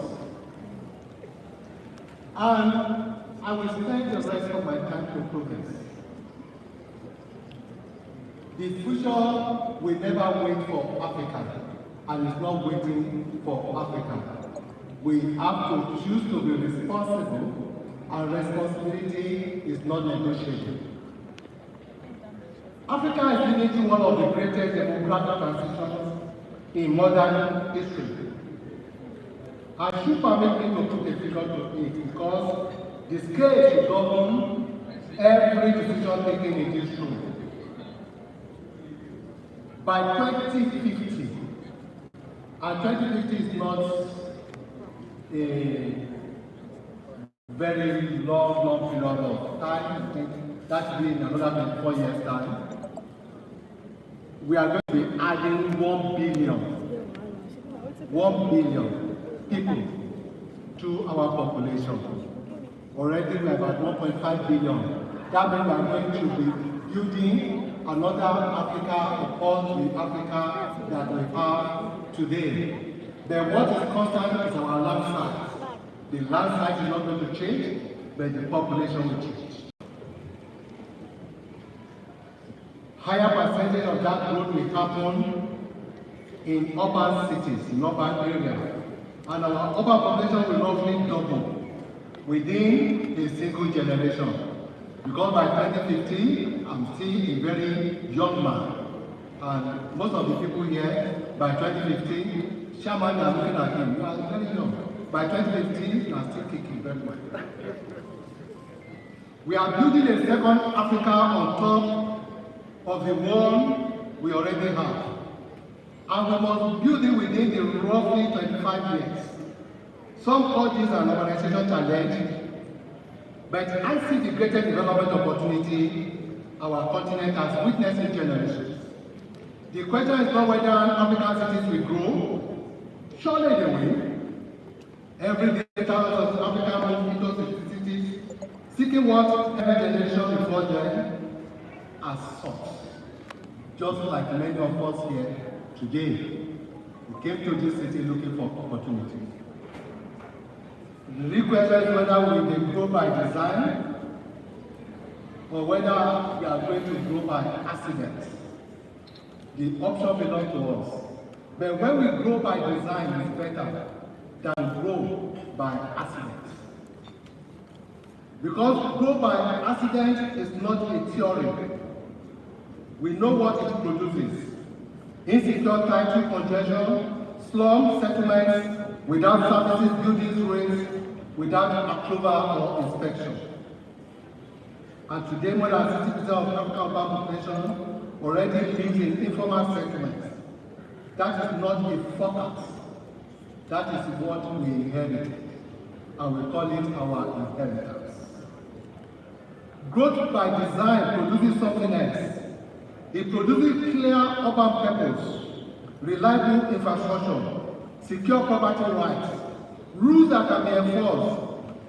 And I will spend the rest of my time to progress. The future will never wait for Africa, and is not waiting for Africa. We have to choose to be responsible, and responsibility is not negotiable. Africa is leading to one of the greatest demographic transitions in modern history. I should permit me to put a figure to it because the scale should govern every decision taken in this room. By 2050, and 2050 is not a very long period of time. I think that will be in another 24 years' time. We are going to be adding 1 billion people to our population. Already we are about 1.5 billion. That means we are going to be building another Africa upon the Africa that we have today. Then what is constant is our land size. The land size is not going to change, but the population will change. Higher percentage of that growth will happen in urban cities, in urban areas. And our urban population will roughly double within a single generation. Because by 2050, I'm still a very young man. And most of the people here, by 2050, Shaman, they are looking at him, you are very young. By 2050, you are still kicking very well. We are building a second Africa on top of the one we already have. And we must build it within the roughly 25 years. Some call this an urbanization challenge, but I see the greatest development opportunity our continent has witnessed in generations. The question is not whether African cities will grow. Surely they will. Every day, thousands of African people into cities, seeking what every generation before them has sought. Just like many of us here today, we came to this city looking for opportunities. The real question is whether we will grow by design or whether we are going to grow by accident. The option belongs to us. But when we grow by design, it's better than grow by accident. Because grow by accident is not a theory. We know what it produces. Insecure title congestion, slum settlements without services, buildings, rates, without approval or inspection. And today, more than 60% of African urban population already lives in informal settlements. That is not a focus. That is what we inherited, and we call it our inheritance. Growth by design produces something else. It produces clear urban purpose, reliable infrastructure, secure property rights, rules that can be enforced,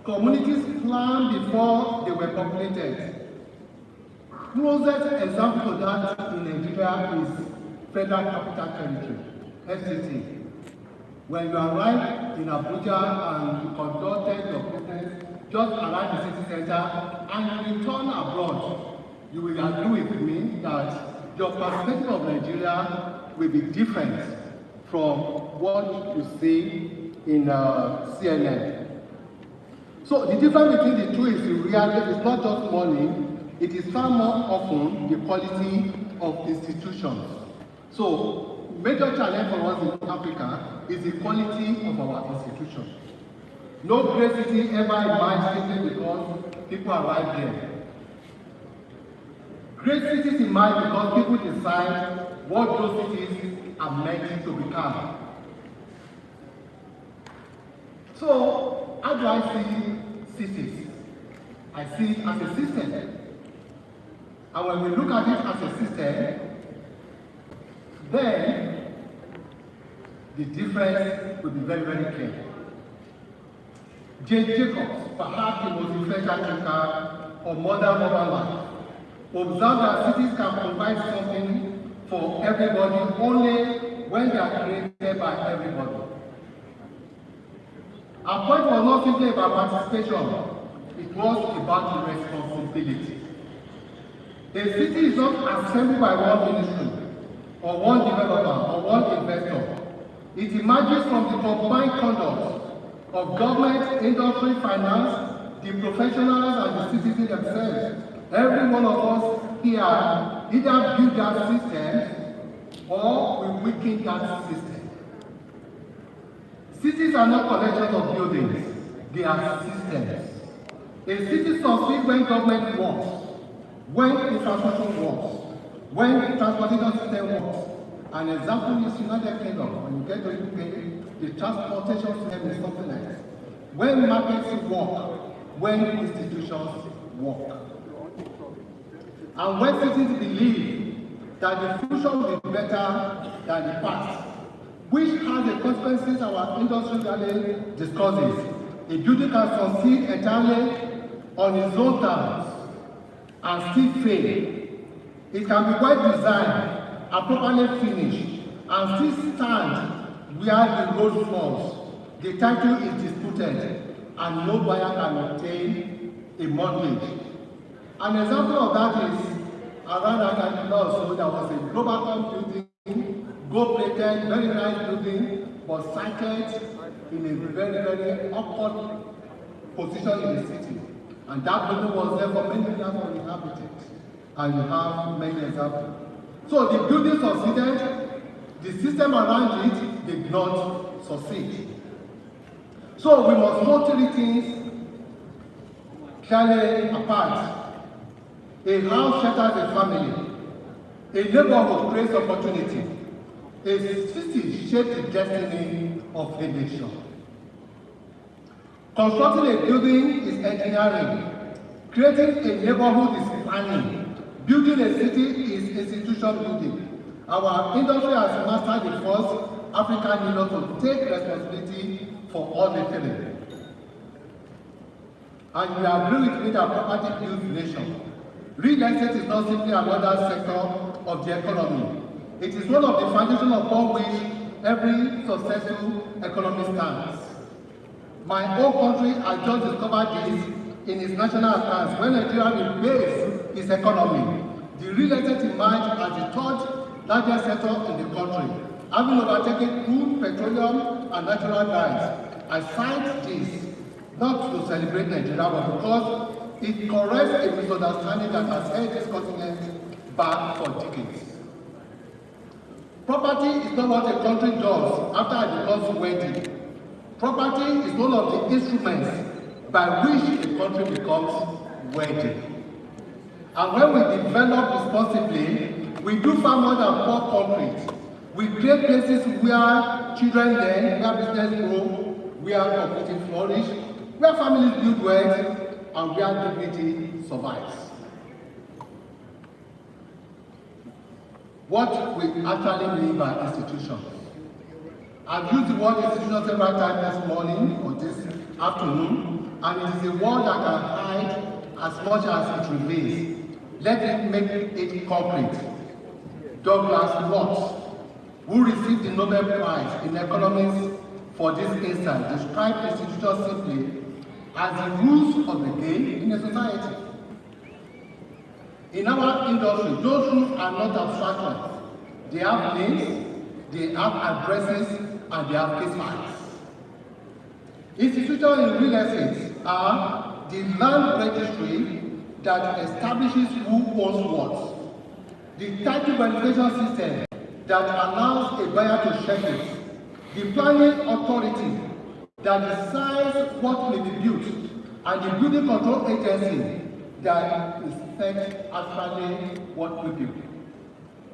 communities planned before they were populated. Closest example to that in Nigeria is Federal Capital Territory, FCT. When you arrive in Abuja and you conducted your business, just arrive the city center and you return abroad, you will agree with me that your perspective of Nigeria will be different from what you see in CNN. So the difference between the two is in reality, it's not just money, it is far more often the quality of institutions. So major challenge for us in Africa is the quality of our institutions. No great city ever emerged simply because people arrive there. Great cities emerge because people decide what those cities are meant to become. So, how do I see cities? I see it as a system. And when we look at it as a system, then the difference will be very, very clear. J. Jacobs, perhaps the most influential thinker of modern urban life, observed that cities can provide something for everybody only when they are created by everybody. Our point was not simply about participation, it was about responsibility. A city is not assembled by one ministry, or one developer, or one investor. It emerges from the combined conduct of government, industry, finance, the professionals, and the citizens themselves. Every one of us here either build that system or we weaken that system. Cities are not collections of buildings, they are systems. A city succeeds when government works, when infrastructure works, when the transportation system works. An example is United Kingdom. When you get to UK, the transportation system is something else. When markets work, when institutions work. And when citizens believe that the future will be better than the past, which has the consequences our industry really discusses. A building can succeed entirely on its own terms and still fail. It can be well designed and properly finished and still stand where the road falls. The title is disputed and no buyer can obtain a mortgage. An example of that is around Akadila also, there was a Globacom building, gold-plated, very nice building, but sited in a very, very awkward position in the city. And that building was there for many years uninhabited. And you have many examples. So the building succeeded, the system around it did not succeed. So we must know three things clearly apart. A house shelters a family. A neighborhood creates opportunity. A city shapes the destiny of a nation. Constructing a building is engineering. Creating a neighborhood is planning. Building a city is institution building. Our industry has mastered the first African Union to take responsibility for all the three. And you agree with me that property builds nation. Real estate is not simply another sector of the economy. It is one of the foundations upon which every successful economy stands. My own country has just discovered this in its national accounts when Nigeria rebased its economy. The real estate emerged as the third largest sector in the country, having overtaken crude, petroleum, and natural gas. I cite this not to celebrate Nigeria, but because it corrects a misunderstanding that has held this continent back for decades. Property is not what a country does after it becomes wealthy. Property is one of the instruments by which a country becomes wealthy. And when we develop responsibly, we do far more than pour concrete. We create places where children learn, where business grow, where community flourish, where families build wealth, and where dignity survives. What we actually mean by institutions. I've used the word institution several times this morning or this afternoon, and it is a word that can hide as much as it reveals. Let it make it concrete. Douglas Watts, who received the Nobel Prize in Economics for this insight, described institutions simply as the rules of the game in a society. In our industry, those rules are not abstractions. They have names, they have addresses, and they have case files. Institutions in real estate are the land registry that establishes who owns what, the title verification system that allows a buyer to check it, the planning authority that decides what may be built, and the building control agency that inspects actually what we build.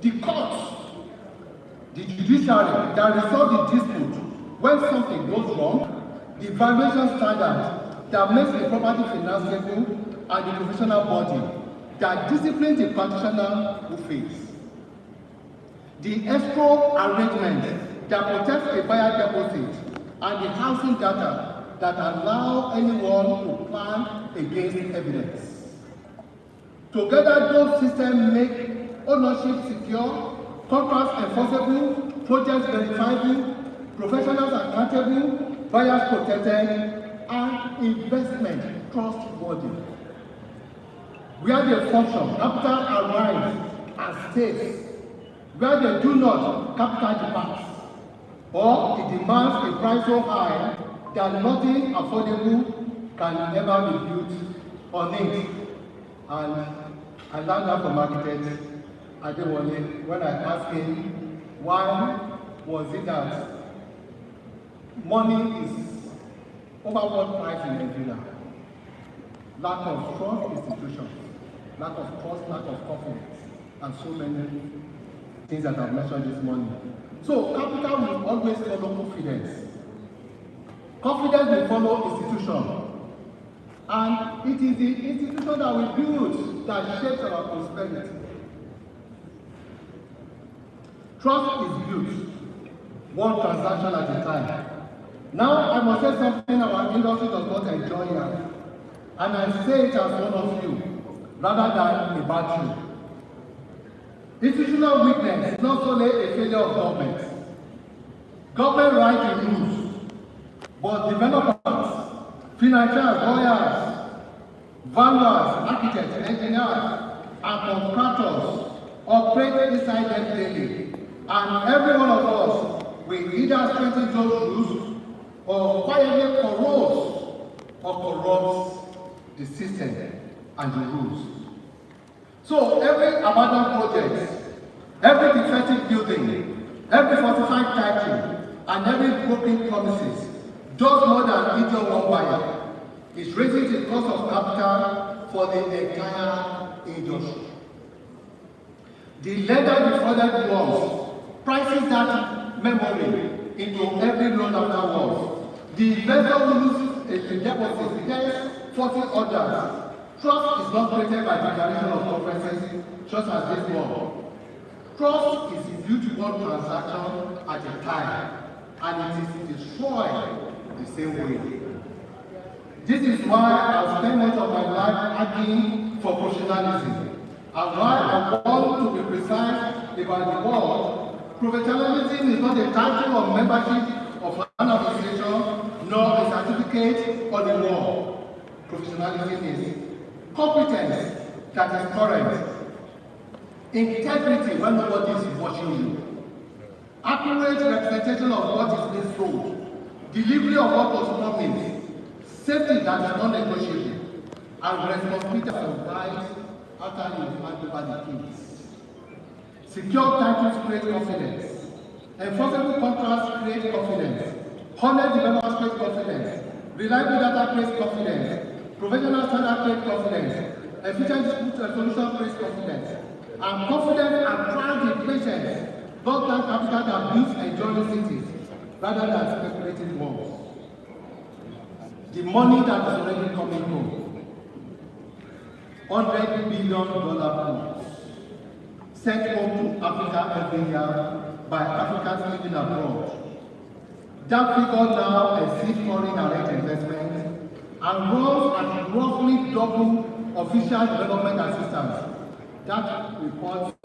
The courts, the judiciary that resolve the dispute when something goes wrong, the valuation standard that makes the property financeable, and the professional body that disciplines the practitioner who fails. The escrow arrangement that protects a buyer deposit, and the housing data that allow anyone to plan against evidence. Together, those systems make ownership secure, contracts enforceable, projects verifiable, professionals accountable, buyers protected, and investment trustworthy. Where they function, capital arrives and stays. Where they do not, capital departs. Or it demands a price so high that nothing affordable can ever be built on it. And I learned that from architect Adewale when I asked him why was it that money is overall price in Nigeria. Lack of strong institutions, lack of trust, lack of confidence, and so many things that I've mentioned this morning. So capital will always follow confidence. Confidence will follow institution. And it is the institution that we build that shapes our prosperity. Trust is built one transaction at a time. Now I must say something our industry does not enjoy here. And I say it as one of you, rather than a bad truth. Institutional weakness is not solely a failure of government. Government writes the rules, but developers, financiers, lawyers, vendors, architects, engineers, and contractors operate inside them daily. And every one of us will either strengthen those rules or quietly corrodes or corrupts the system and the rules. So every abandoned project, every defective building, every falsified title, and every broken promises does more than injure one buyer. It's raising the cost of capital for the entire industry. The lender defrauded loans prices that memory into every loan afterwards. The investor who loses a deposit gets 40 orders. Trust is not created by declaration of conferences, just as this one. Trust is built one transaction at a time, and it is destroyed the same way. This is why I spend much of my life arguing for professionalism, and why I want to be precise about the word. Professionalism is not a title of membership of an association, nor a certificate on the wall. Professionalism is competence that is current, integrity when nobody is watching you, accurate representation of what is being sold, delivery of what was promised, safety that is non-negotiable, and responsibility for rights after you hand over the keys. Secure titles create confidence, enforceable contracts create confidence, honest developers create confidence, reliable data creates confidence, professional standard create confidence, efficient solution creates confidence. And confidence attracts the patience, not that capital that builds enduring cities, rather than speculating ones. The money that is already coming home, $100 billion funds, sent home to Africa every year by Africans living abroad. That figure now exceeds foreign direct investment and runs at roughly double official development assistance. That report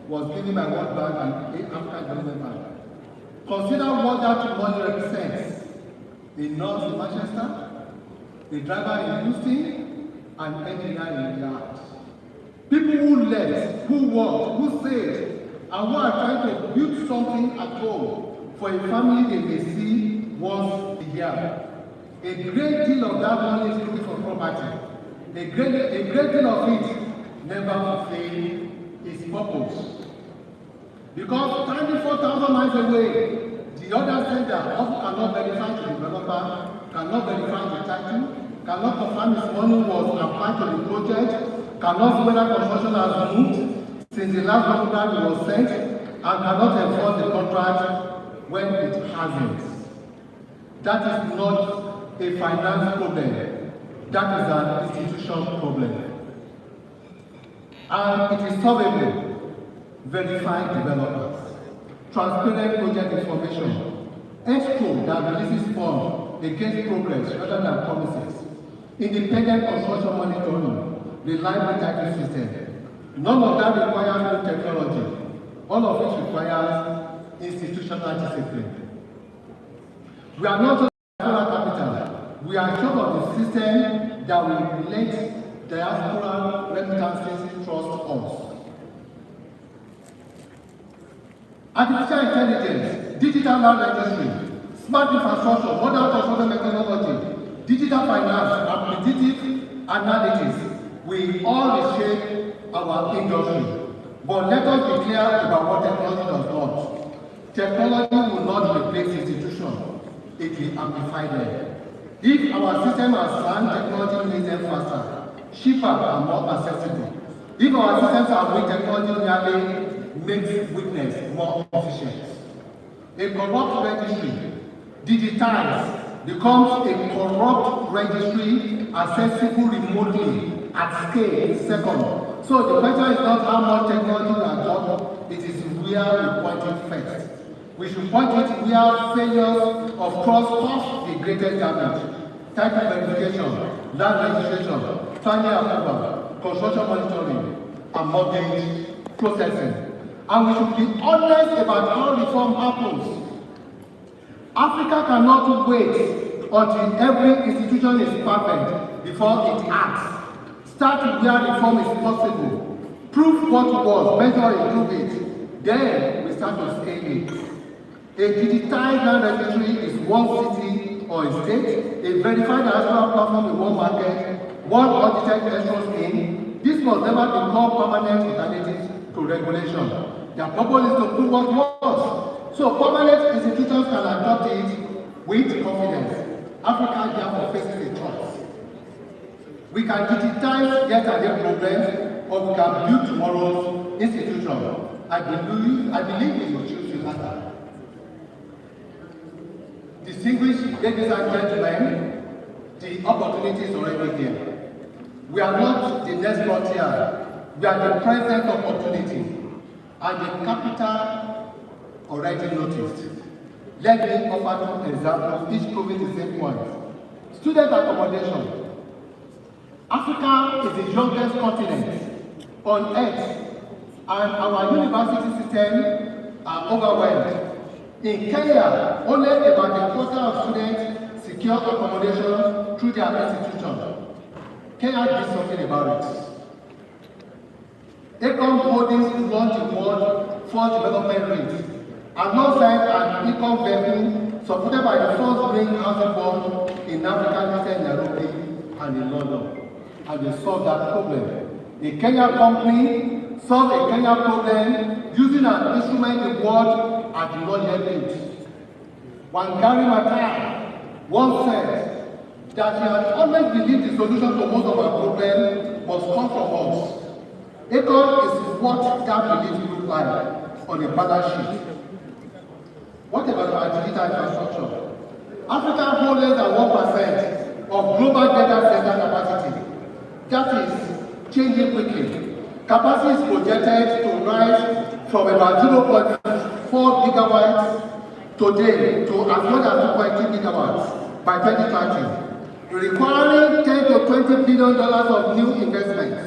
was given by World Bank and the African Development Bank. Consider what that money represents. A nurse in Manchester, a driver in Houston, an engineer in Riyadh. People who left, who worked, who saved, and who are trying to build something at home for a family they may see once a year. A great deal of that money is looking for property. A great deal of it never fulfills its purpose. Because 24,000 miles away, the other sender often cannot verify to the developer, cannot verify the title, cannot confirm his money was applied to the project, cannot see whether construction has moved since the last contract was sent, and cannot enforce the contract when it hasn't. That is not a finance problem. That is an institution problem. And it is solvable. Verified developers, transparent project information, escrow that releases funds against progress rather than promises, independent construction monitoring, reliable title system. None of that requires new technology. All of it requires institutional discipline. We are not just capital. We are short of the system that will let diaspora remittances trust us. Artificial intelligence, digital land registry, smart infrastructure, modern construction methodology, digital finance, and predictive analytics will all reshape our industry. But let us be clear about what technology does not. Technology will not replace institutions, it will amplify them. If our system are sound, technology makes them faster, cheaper, and more accessible. If our systems are weak, technology merely makes weakness more efficient. A corrupt registry, digitized, becomes a corrupt registry accessible remotely at scale in seconds. So the question is not how much technology we adopt, it is where we point it first. We should point it where failures of trust cause the greatest damage. Title verification, land registration, planning approval, construction monitoring, and mortgage processing. And we should be honest about how reform happens. Africa cannot wait until every institution is perfect before it acts. Start with where reform is possible. Prove what was, measure it, prove it. Then we start to scale it. A digitized land registry is one city or a state, a verified diaspora platform in one market, one audited escrow scheme. This must never become permanent alternatives to regulation. Their purpose is to prove what was. So permanent institutions can adopt it with confidence. Africa therefore faces a choice. We can digitize yesterday's problems, or we can build tomorrow's institution. I believe we will choose the latter. Distinguished ladies and gentlemen, the opportunity is already here. We are not the next frontier. We are the present opportunity. And the capital already noticed. Let me offer two examples, each proving the same point. Student accommodation. Africa is the youngest continent on earth, and our university system are overwhelmed. In Kenya, only about a quarter of students secure accommodation through their institution. Kenya did something about it. Econ Holdings launched the world first development rate, alongside an econ vehicle supported by the first green housing fund in Africa, listed in Nairobi and in London. And they solved that problem. A Kenya company solved a Kenya problem using an instrument the world at the low level. Wangari Maathai once said that he had always believed the solution to most of our problems must come from us. ACON is what that belief looks like on a balance sheet. What about our digital infrastructure? Africa holds less than 1% of global data center capacity. That is changing quickly. Capacity is projected to rise from about 0.4 gigawatts today to as much as 2.2 gigawatts by 2030, requiring $10 to $20 billion of new investments.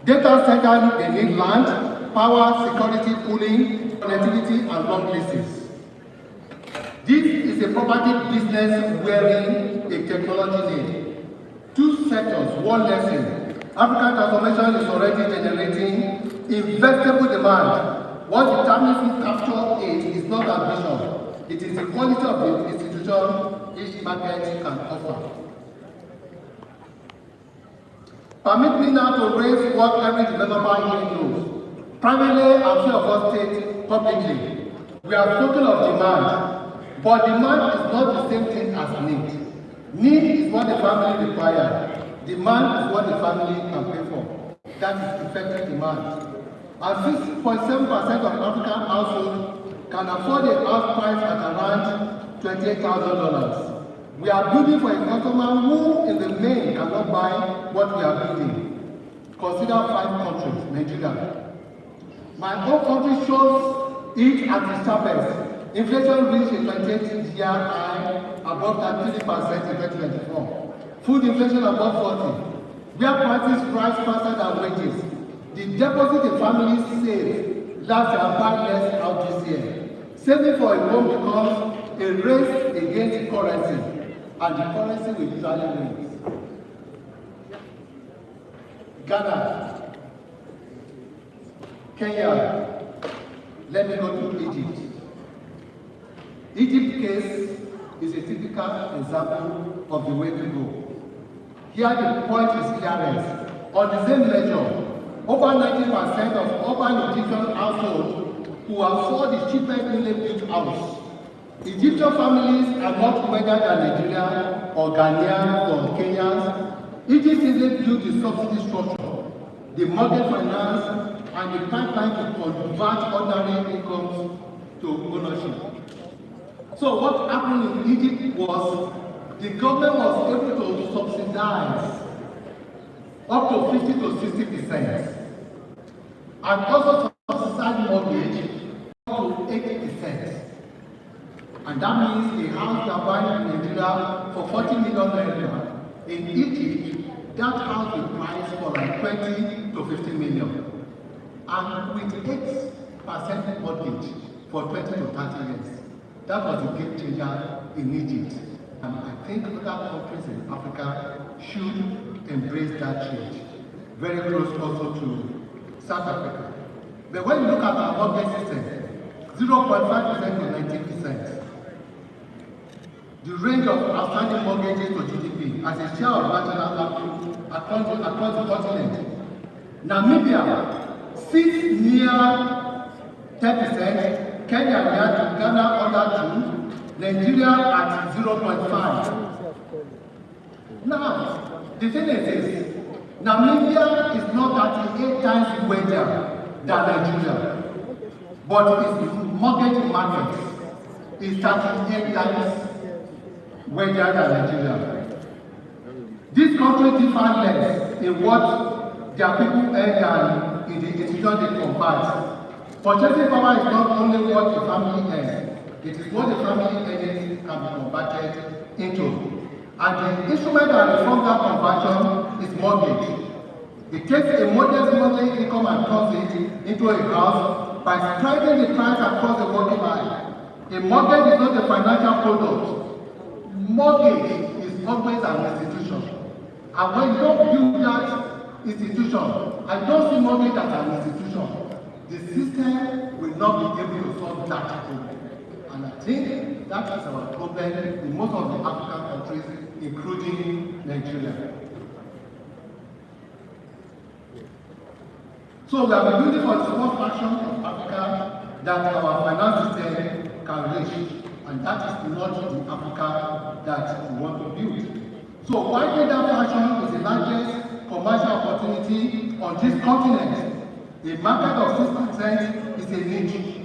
Data centers, they need land, power, security, cooling, connectivity, and long leases. This is a property business wearing a technology need. Two sectors, one lesson. African transformation is already generating investable demand. What determines who capture it is not ambition. It is the quality of the institution each market can offer. Permit me now to raise what every developer here knows. Privately and few of us state publicly. We are talking of demand. But demand is not the same thing as need. Need is what the family requires. Demand is what the family can pay for. That is effective demand. And 6.7% of African households can afford a house price at around $28,000. We are building for a customer who in the main cannot buy what we are building. Consider 5 countries, Nigeria. My own country shows it at its sharpest. Inflation reached a 28-year high above 33% in 2024. Food inflation above 40. Where prices rise faster than wages. The deposit the families save last year buy less out this year. Saving for a home becomes a race against the currency, and the currency will usually win. Ghana, Kenya, let me go to Egypt. Egypt case is a typical example of the way to go. Here the point is clearance. On the same measure, over 90% of urban Egyptian households who afford the cheapest newly built house. Egyptian families are not wealthier than Nigeria or Ghanaians or Kenyans. Egypt simply built the subsidy structure, the mortgage finance, and the pipeline to convert ordinary incomes to ownership. So what happened in Egypt was the government was able to subsidize up to 50 to 60%, and also subsidize mortgage up to 80%. And that means a house you are buying in Nigeria for 40 million naira. In Egypt, that house will price for like 20 to 50 million. And with 8% mortgage for 20 to 30 years. That was a game changer in Egypt. And I think other countries in Africa should embrace that change. Very close also to South Africa. But when you look at our mortgage system, 0.5% to 19%. The range of outstanding mortgages to GDP as a share of national output across the continent. Namibia sits near 10%, Kenya near to Ghana under 2%, Nigeria at 0.5%. Now, the thing is this, Namibia is not 38 times wealthier than Nigeria, but its mortgage market is 38 times wealthier than Nigeria. This country differs less in what their people earn than in the institution they convert. Purchasing power is not only what the family earns, it is what the family earnings can be converted into. And the instrument that reforms that conversion is mortgage. It takes a modest monthly income and turns it into a house by spreading the price across the mortgage line. A mortgage is not a financial product. Mortgage is always an institution. And when you don't build that institution, I don't see mortgage as an institution, the system will not be able to solve that problem. And I think that is our problem in most of the African countries, including Nigeria. So we are building for the small fraction of Africa that our finance system can reach, and that is not the Africa that we want to build. So widening that fashion is the largest commercial opportunity on this continent. A market of 6% is a niche,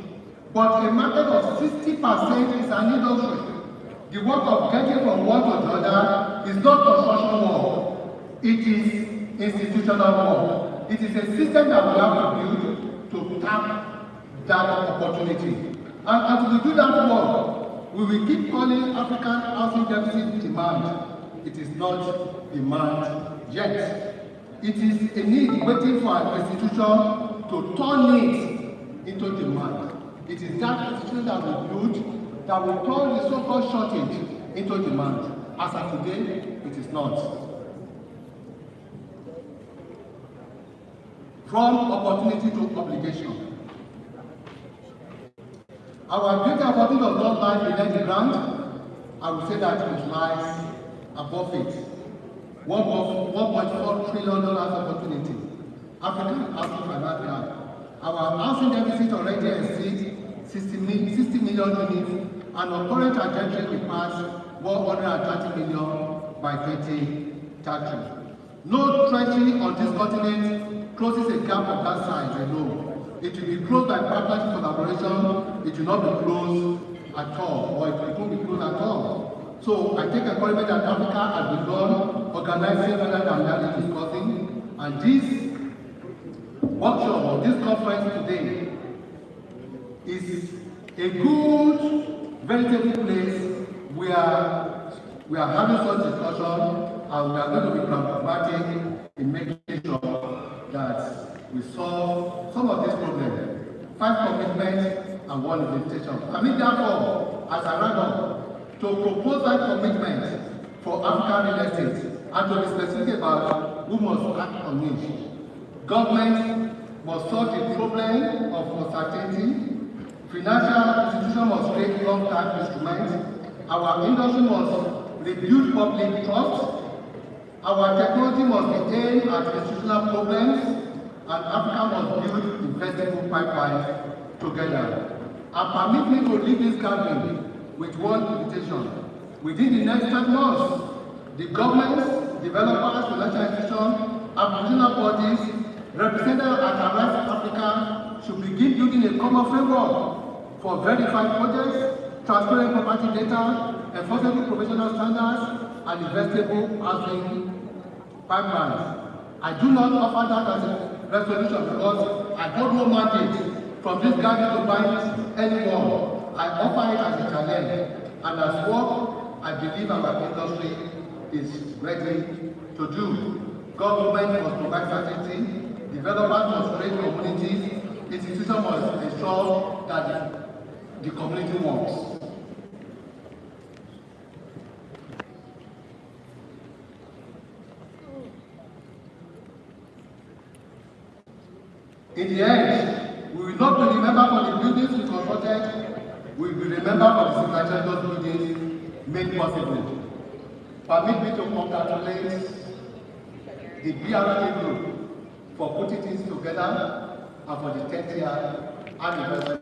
but a market of 60% is an industry. The work of getting from one to the other is not construction work, it is institutional work. It is a system that we have to build to tap that opportunity. And as we do that work, we will keep calling African housing deficit demand. It is not demand yet. It is a need waiting for an institution to turn it into demand. It is that institution that we build that will turn the so-called shortage into demand. As of today, it is not. From opportunity to obligation. Our greater opportunity does not lie beneath the ground. I will say that it lies above it. $1.4 trillion opportunity. African housing finance gap. Our housing deficit already exceeds 60 million units, and our current trajectory will pass 130 million by 2030. No treachery on this continent closes a gap of that size alone. It will be closed by partnership collaboration. It will not be closed at all, or it won't be closed at all. So I take encouragement that Africa has begun organizing rather than merely discussing, and this workshop or this conference today is a good, veritable place where we are having such discussion, and we are going to be pragmatic in making sure that we solve some of these problems. 5 commitments and 1 invitation. I mean, therefore, as I wrap up, to propose that commitment for African real estate and to be specific about who must act on it. Government must solve the problem of uncertainty. Financial institutions must create long-term instruments. Our industry must rebuild public trust. Our technology must be aimed at institutional problems, and Africa must build investable pipelines together. And permit me to leave this gathering with one invitation. Within the next 10 months, the governments, developers, financial institutions, and professional bodies represented at Arise Africa should begin building a common framework for verified projects, transparent property data, enforceable professional standards, and investable housing pipelines. I do not offer that as a resolution because I hold no mandate from this gathering to bind anyone. I offer it as a challenge, and as work I believe our industry is ready to do. Government must provide certainty, developers must create communities, institutions must ensure that the community works. In the end, we will not be remembered for the buildings we constructed, we will be remembered for the signature those buildings made possible. Permit me to congratulate the BRK group for putting things together and for the 10th year anniversary.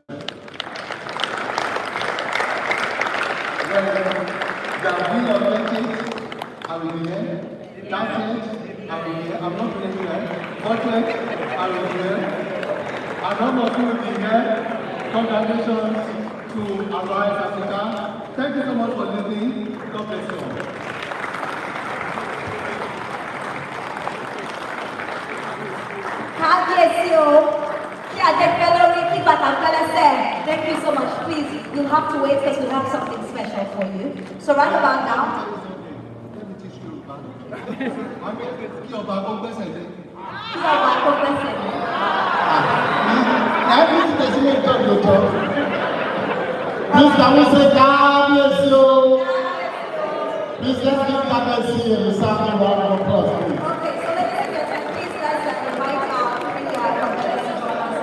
Well, they have been authentic, I will be here. Dancing, I will be here. I'm not really here. Portrait, I will be here. And all of you will be here. Congratulations to Arise Africa. Thank you so much for listening. God bless you all. Thank you so much. Please, you'll have to wait because we have something special for you. So right about now. Let me teach you about it. Please, can we say God bless you? Please, let's give God bless you and sound a round of applause, please. Okay, so ladies and gentlemen, please let's invite our conference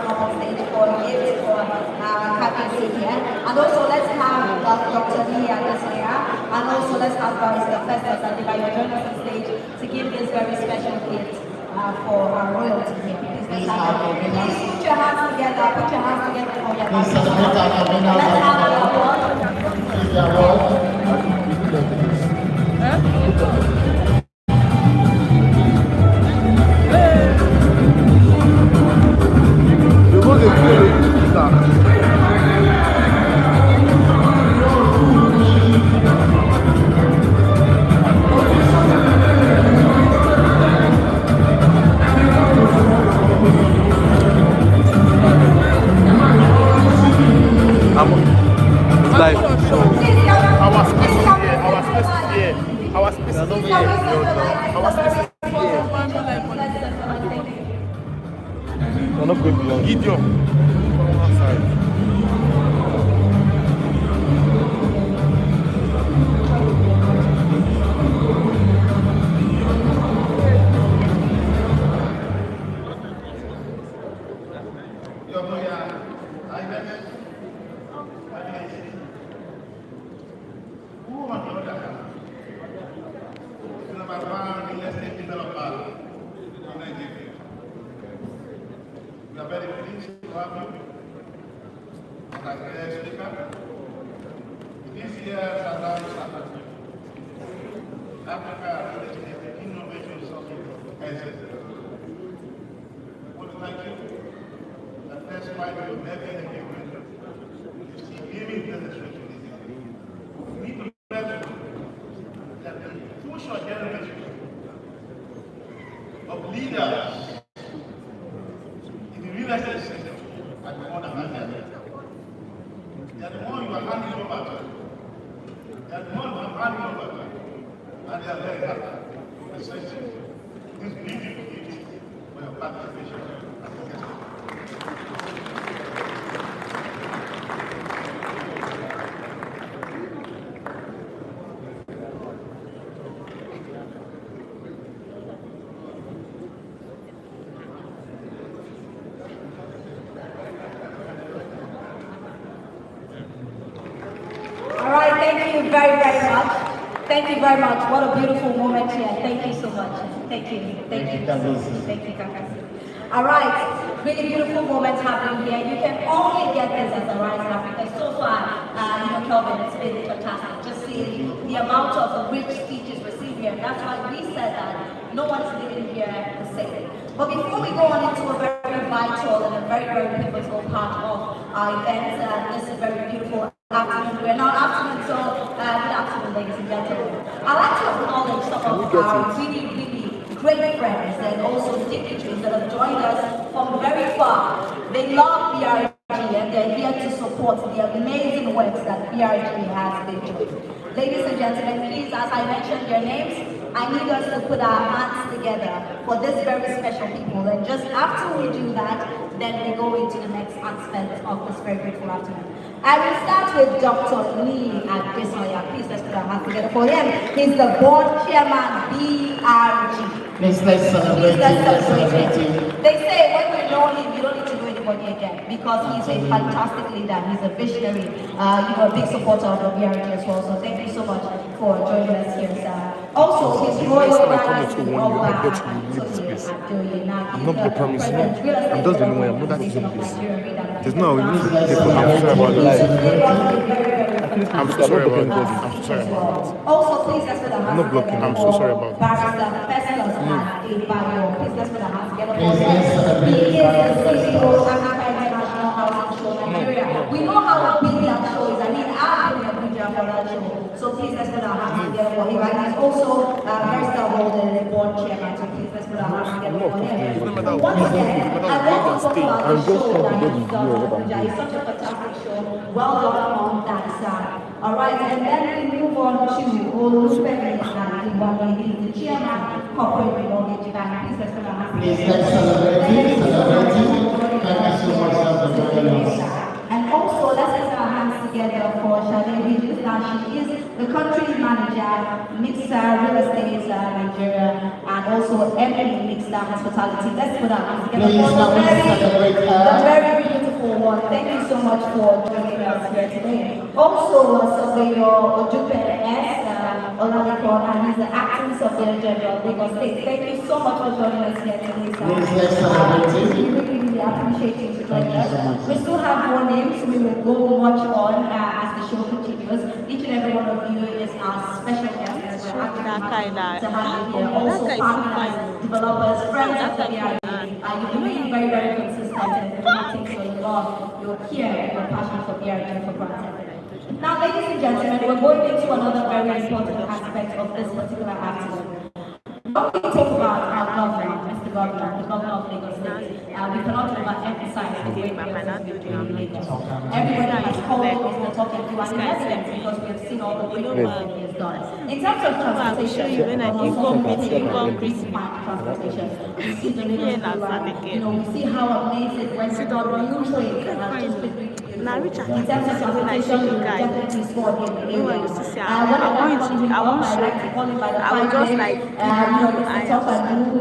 on stage for gifts for KPC here. And also let's have Dr. Lia here. And also let's have Barrister Festus and Dibayo join us on stage to give this very special gift for our royalty here. Please put your hands together. Put your hands together for your Please celebrate our winners. Let's have an award. Please, the award. going beyond. Gideon. Come outside. We are very pleased to have you as a speaker. This year, Africa is the innovation summit. I want to thank you. The first fight you have never in the is the giving demonstration. We need to remember that the two short generations of leaders real estate system at the one hand. They are the one you are handing over to. They are the one you are handing over to. And they are very happy. Essentially, this beautiful gift for your participation. Thank you very much. What a beautiful moment here. Thank you so much. Thank you. Thank you. Thank you, Kakasi. All right. Really beautiful moments happening here. You can only get this as a Rise Africa. So far, Kelvin, it's been fantastic. Just seeing the amount of rich speeches received here. That's why we said that no one's leaving here the same. But before we go on into a very vital and a very, very pivotal part of our event, this is very beautiful afternoon. We're not afternoon, so good afternoon, ladies and gentlemen. I'd like to acknowledge some of our really, really great friends and also dignitaries that have joined us from very far. They love BRG and they're here to support the amazing works that BRG has been doing. Ladies and gentlemen, please, as I mentioned your names, I need us to put our hands together for this very special people. And just after we do that, then we go into the next aspect of this very beautiful afternoon. I will start with Dr. Lee Adesoya. Please let's put our hands together for him. He's the board chairman, BRG. Let's celebrate him. They say when we know him, you don't need to know anybody again because he's a fantastic leader. He's a visionary, a big supporter of the BRG as well. So thank you so much for joining us here, sir. Also, his Royal Majesty I'm not the promise. I'm just the way. I'm not that easy. There's no way. I'm sorry about that. I'm so sorry about that. I'm so sorry about that. Also, please let's put our hands I'm not blocking. I'm so sorry about that. Please let's put our hands together for him. He is the CEO of Africa International Housing Show Nigeria. We know how big that show is. I mean, I've been a big for that show. So please let's put our hands together for him. And he's also very the board chairman. So please let's put our hands together for him. Once again, I want to talk about the show that he's done in Abuja. It's such a fantastic show. Well done on that side. All right, and then we move on to Olufemi Nadimbami. He's the chairman, corporate mortgage bank. Please let's put our hands together. Please let's celebrate him. Thank you so much for joining us. And also, let's put our hands together for Shade Regis. Now, she is the country manager, Mixer Real Estate Nigeria, and also Emily Mixer Hospitality. Let's put our hands together for the very beautiful one. Thank you so much for joining us here today. Also, Surveyor Ojupe S. Oladipo, and he's the acting Surveyor General of Lagos State. Thank you so much for joining us here today, sir. We really appreciate you for joining us. We still have more names. We will go watch on as the show continues. Each and every one of you is our special guest. To have you here. Also, partners, developers, friends of the BRG. You've been being very, very consistent and doing things for long. You're here and your passion for BRG for granted. Now, ladies and gentlemen, we're going into another very important aspect of this particular afternoon. When we talk about our government, Mr. the governor of Lagos State. We cannot overemphasize the great work that he's been doing in Lagos. Everybody has called Mr. Tokekiu an evidence because we have seen all the great work that he has done. In terms of transportation, transportation, we see the we see how amazing when the new trains that have just been Now, Richard, in terms of transportation, we definitely scored in the area. I want to, I want to, I was just like, Mr. Tokekiu